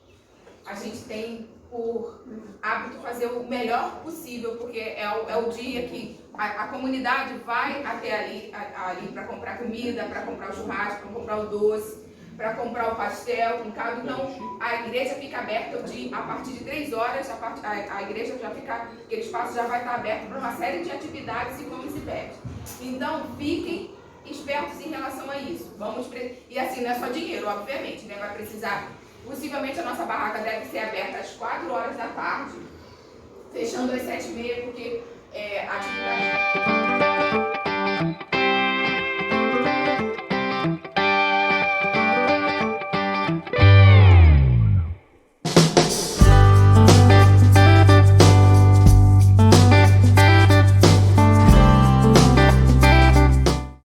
a gente tem por hábito fazer o melhor possível, porque é o dia que a comunidade vai até ali para comprar comida, para comprar o churrasco, para comprar o doce, para comprar o pastel, com caldo. Então, a igreja fica aberta a partir de 3 horas, a igreja já fica, aquele espaço já vai estar aberto para uma série de atividades e come e se bebe. Então, fiquem espertos em relação a isso. E assim, não é só dinheiro, obviamente, né? Vai precisar, possivelmente a nossa barraca deve ser aberta às 4 horas da tarde, fechando às 7h30, porque a atividade...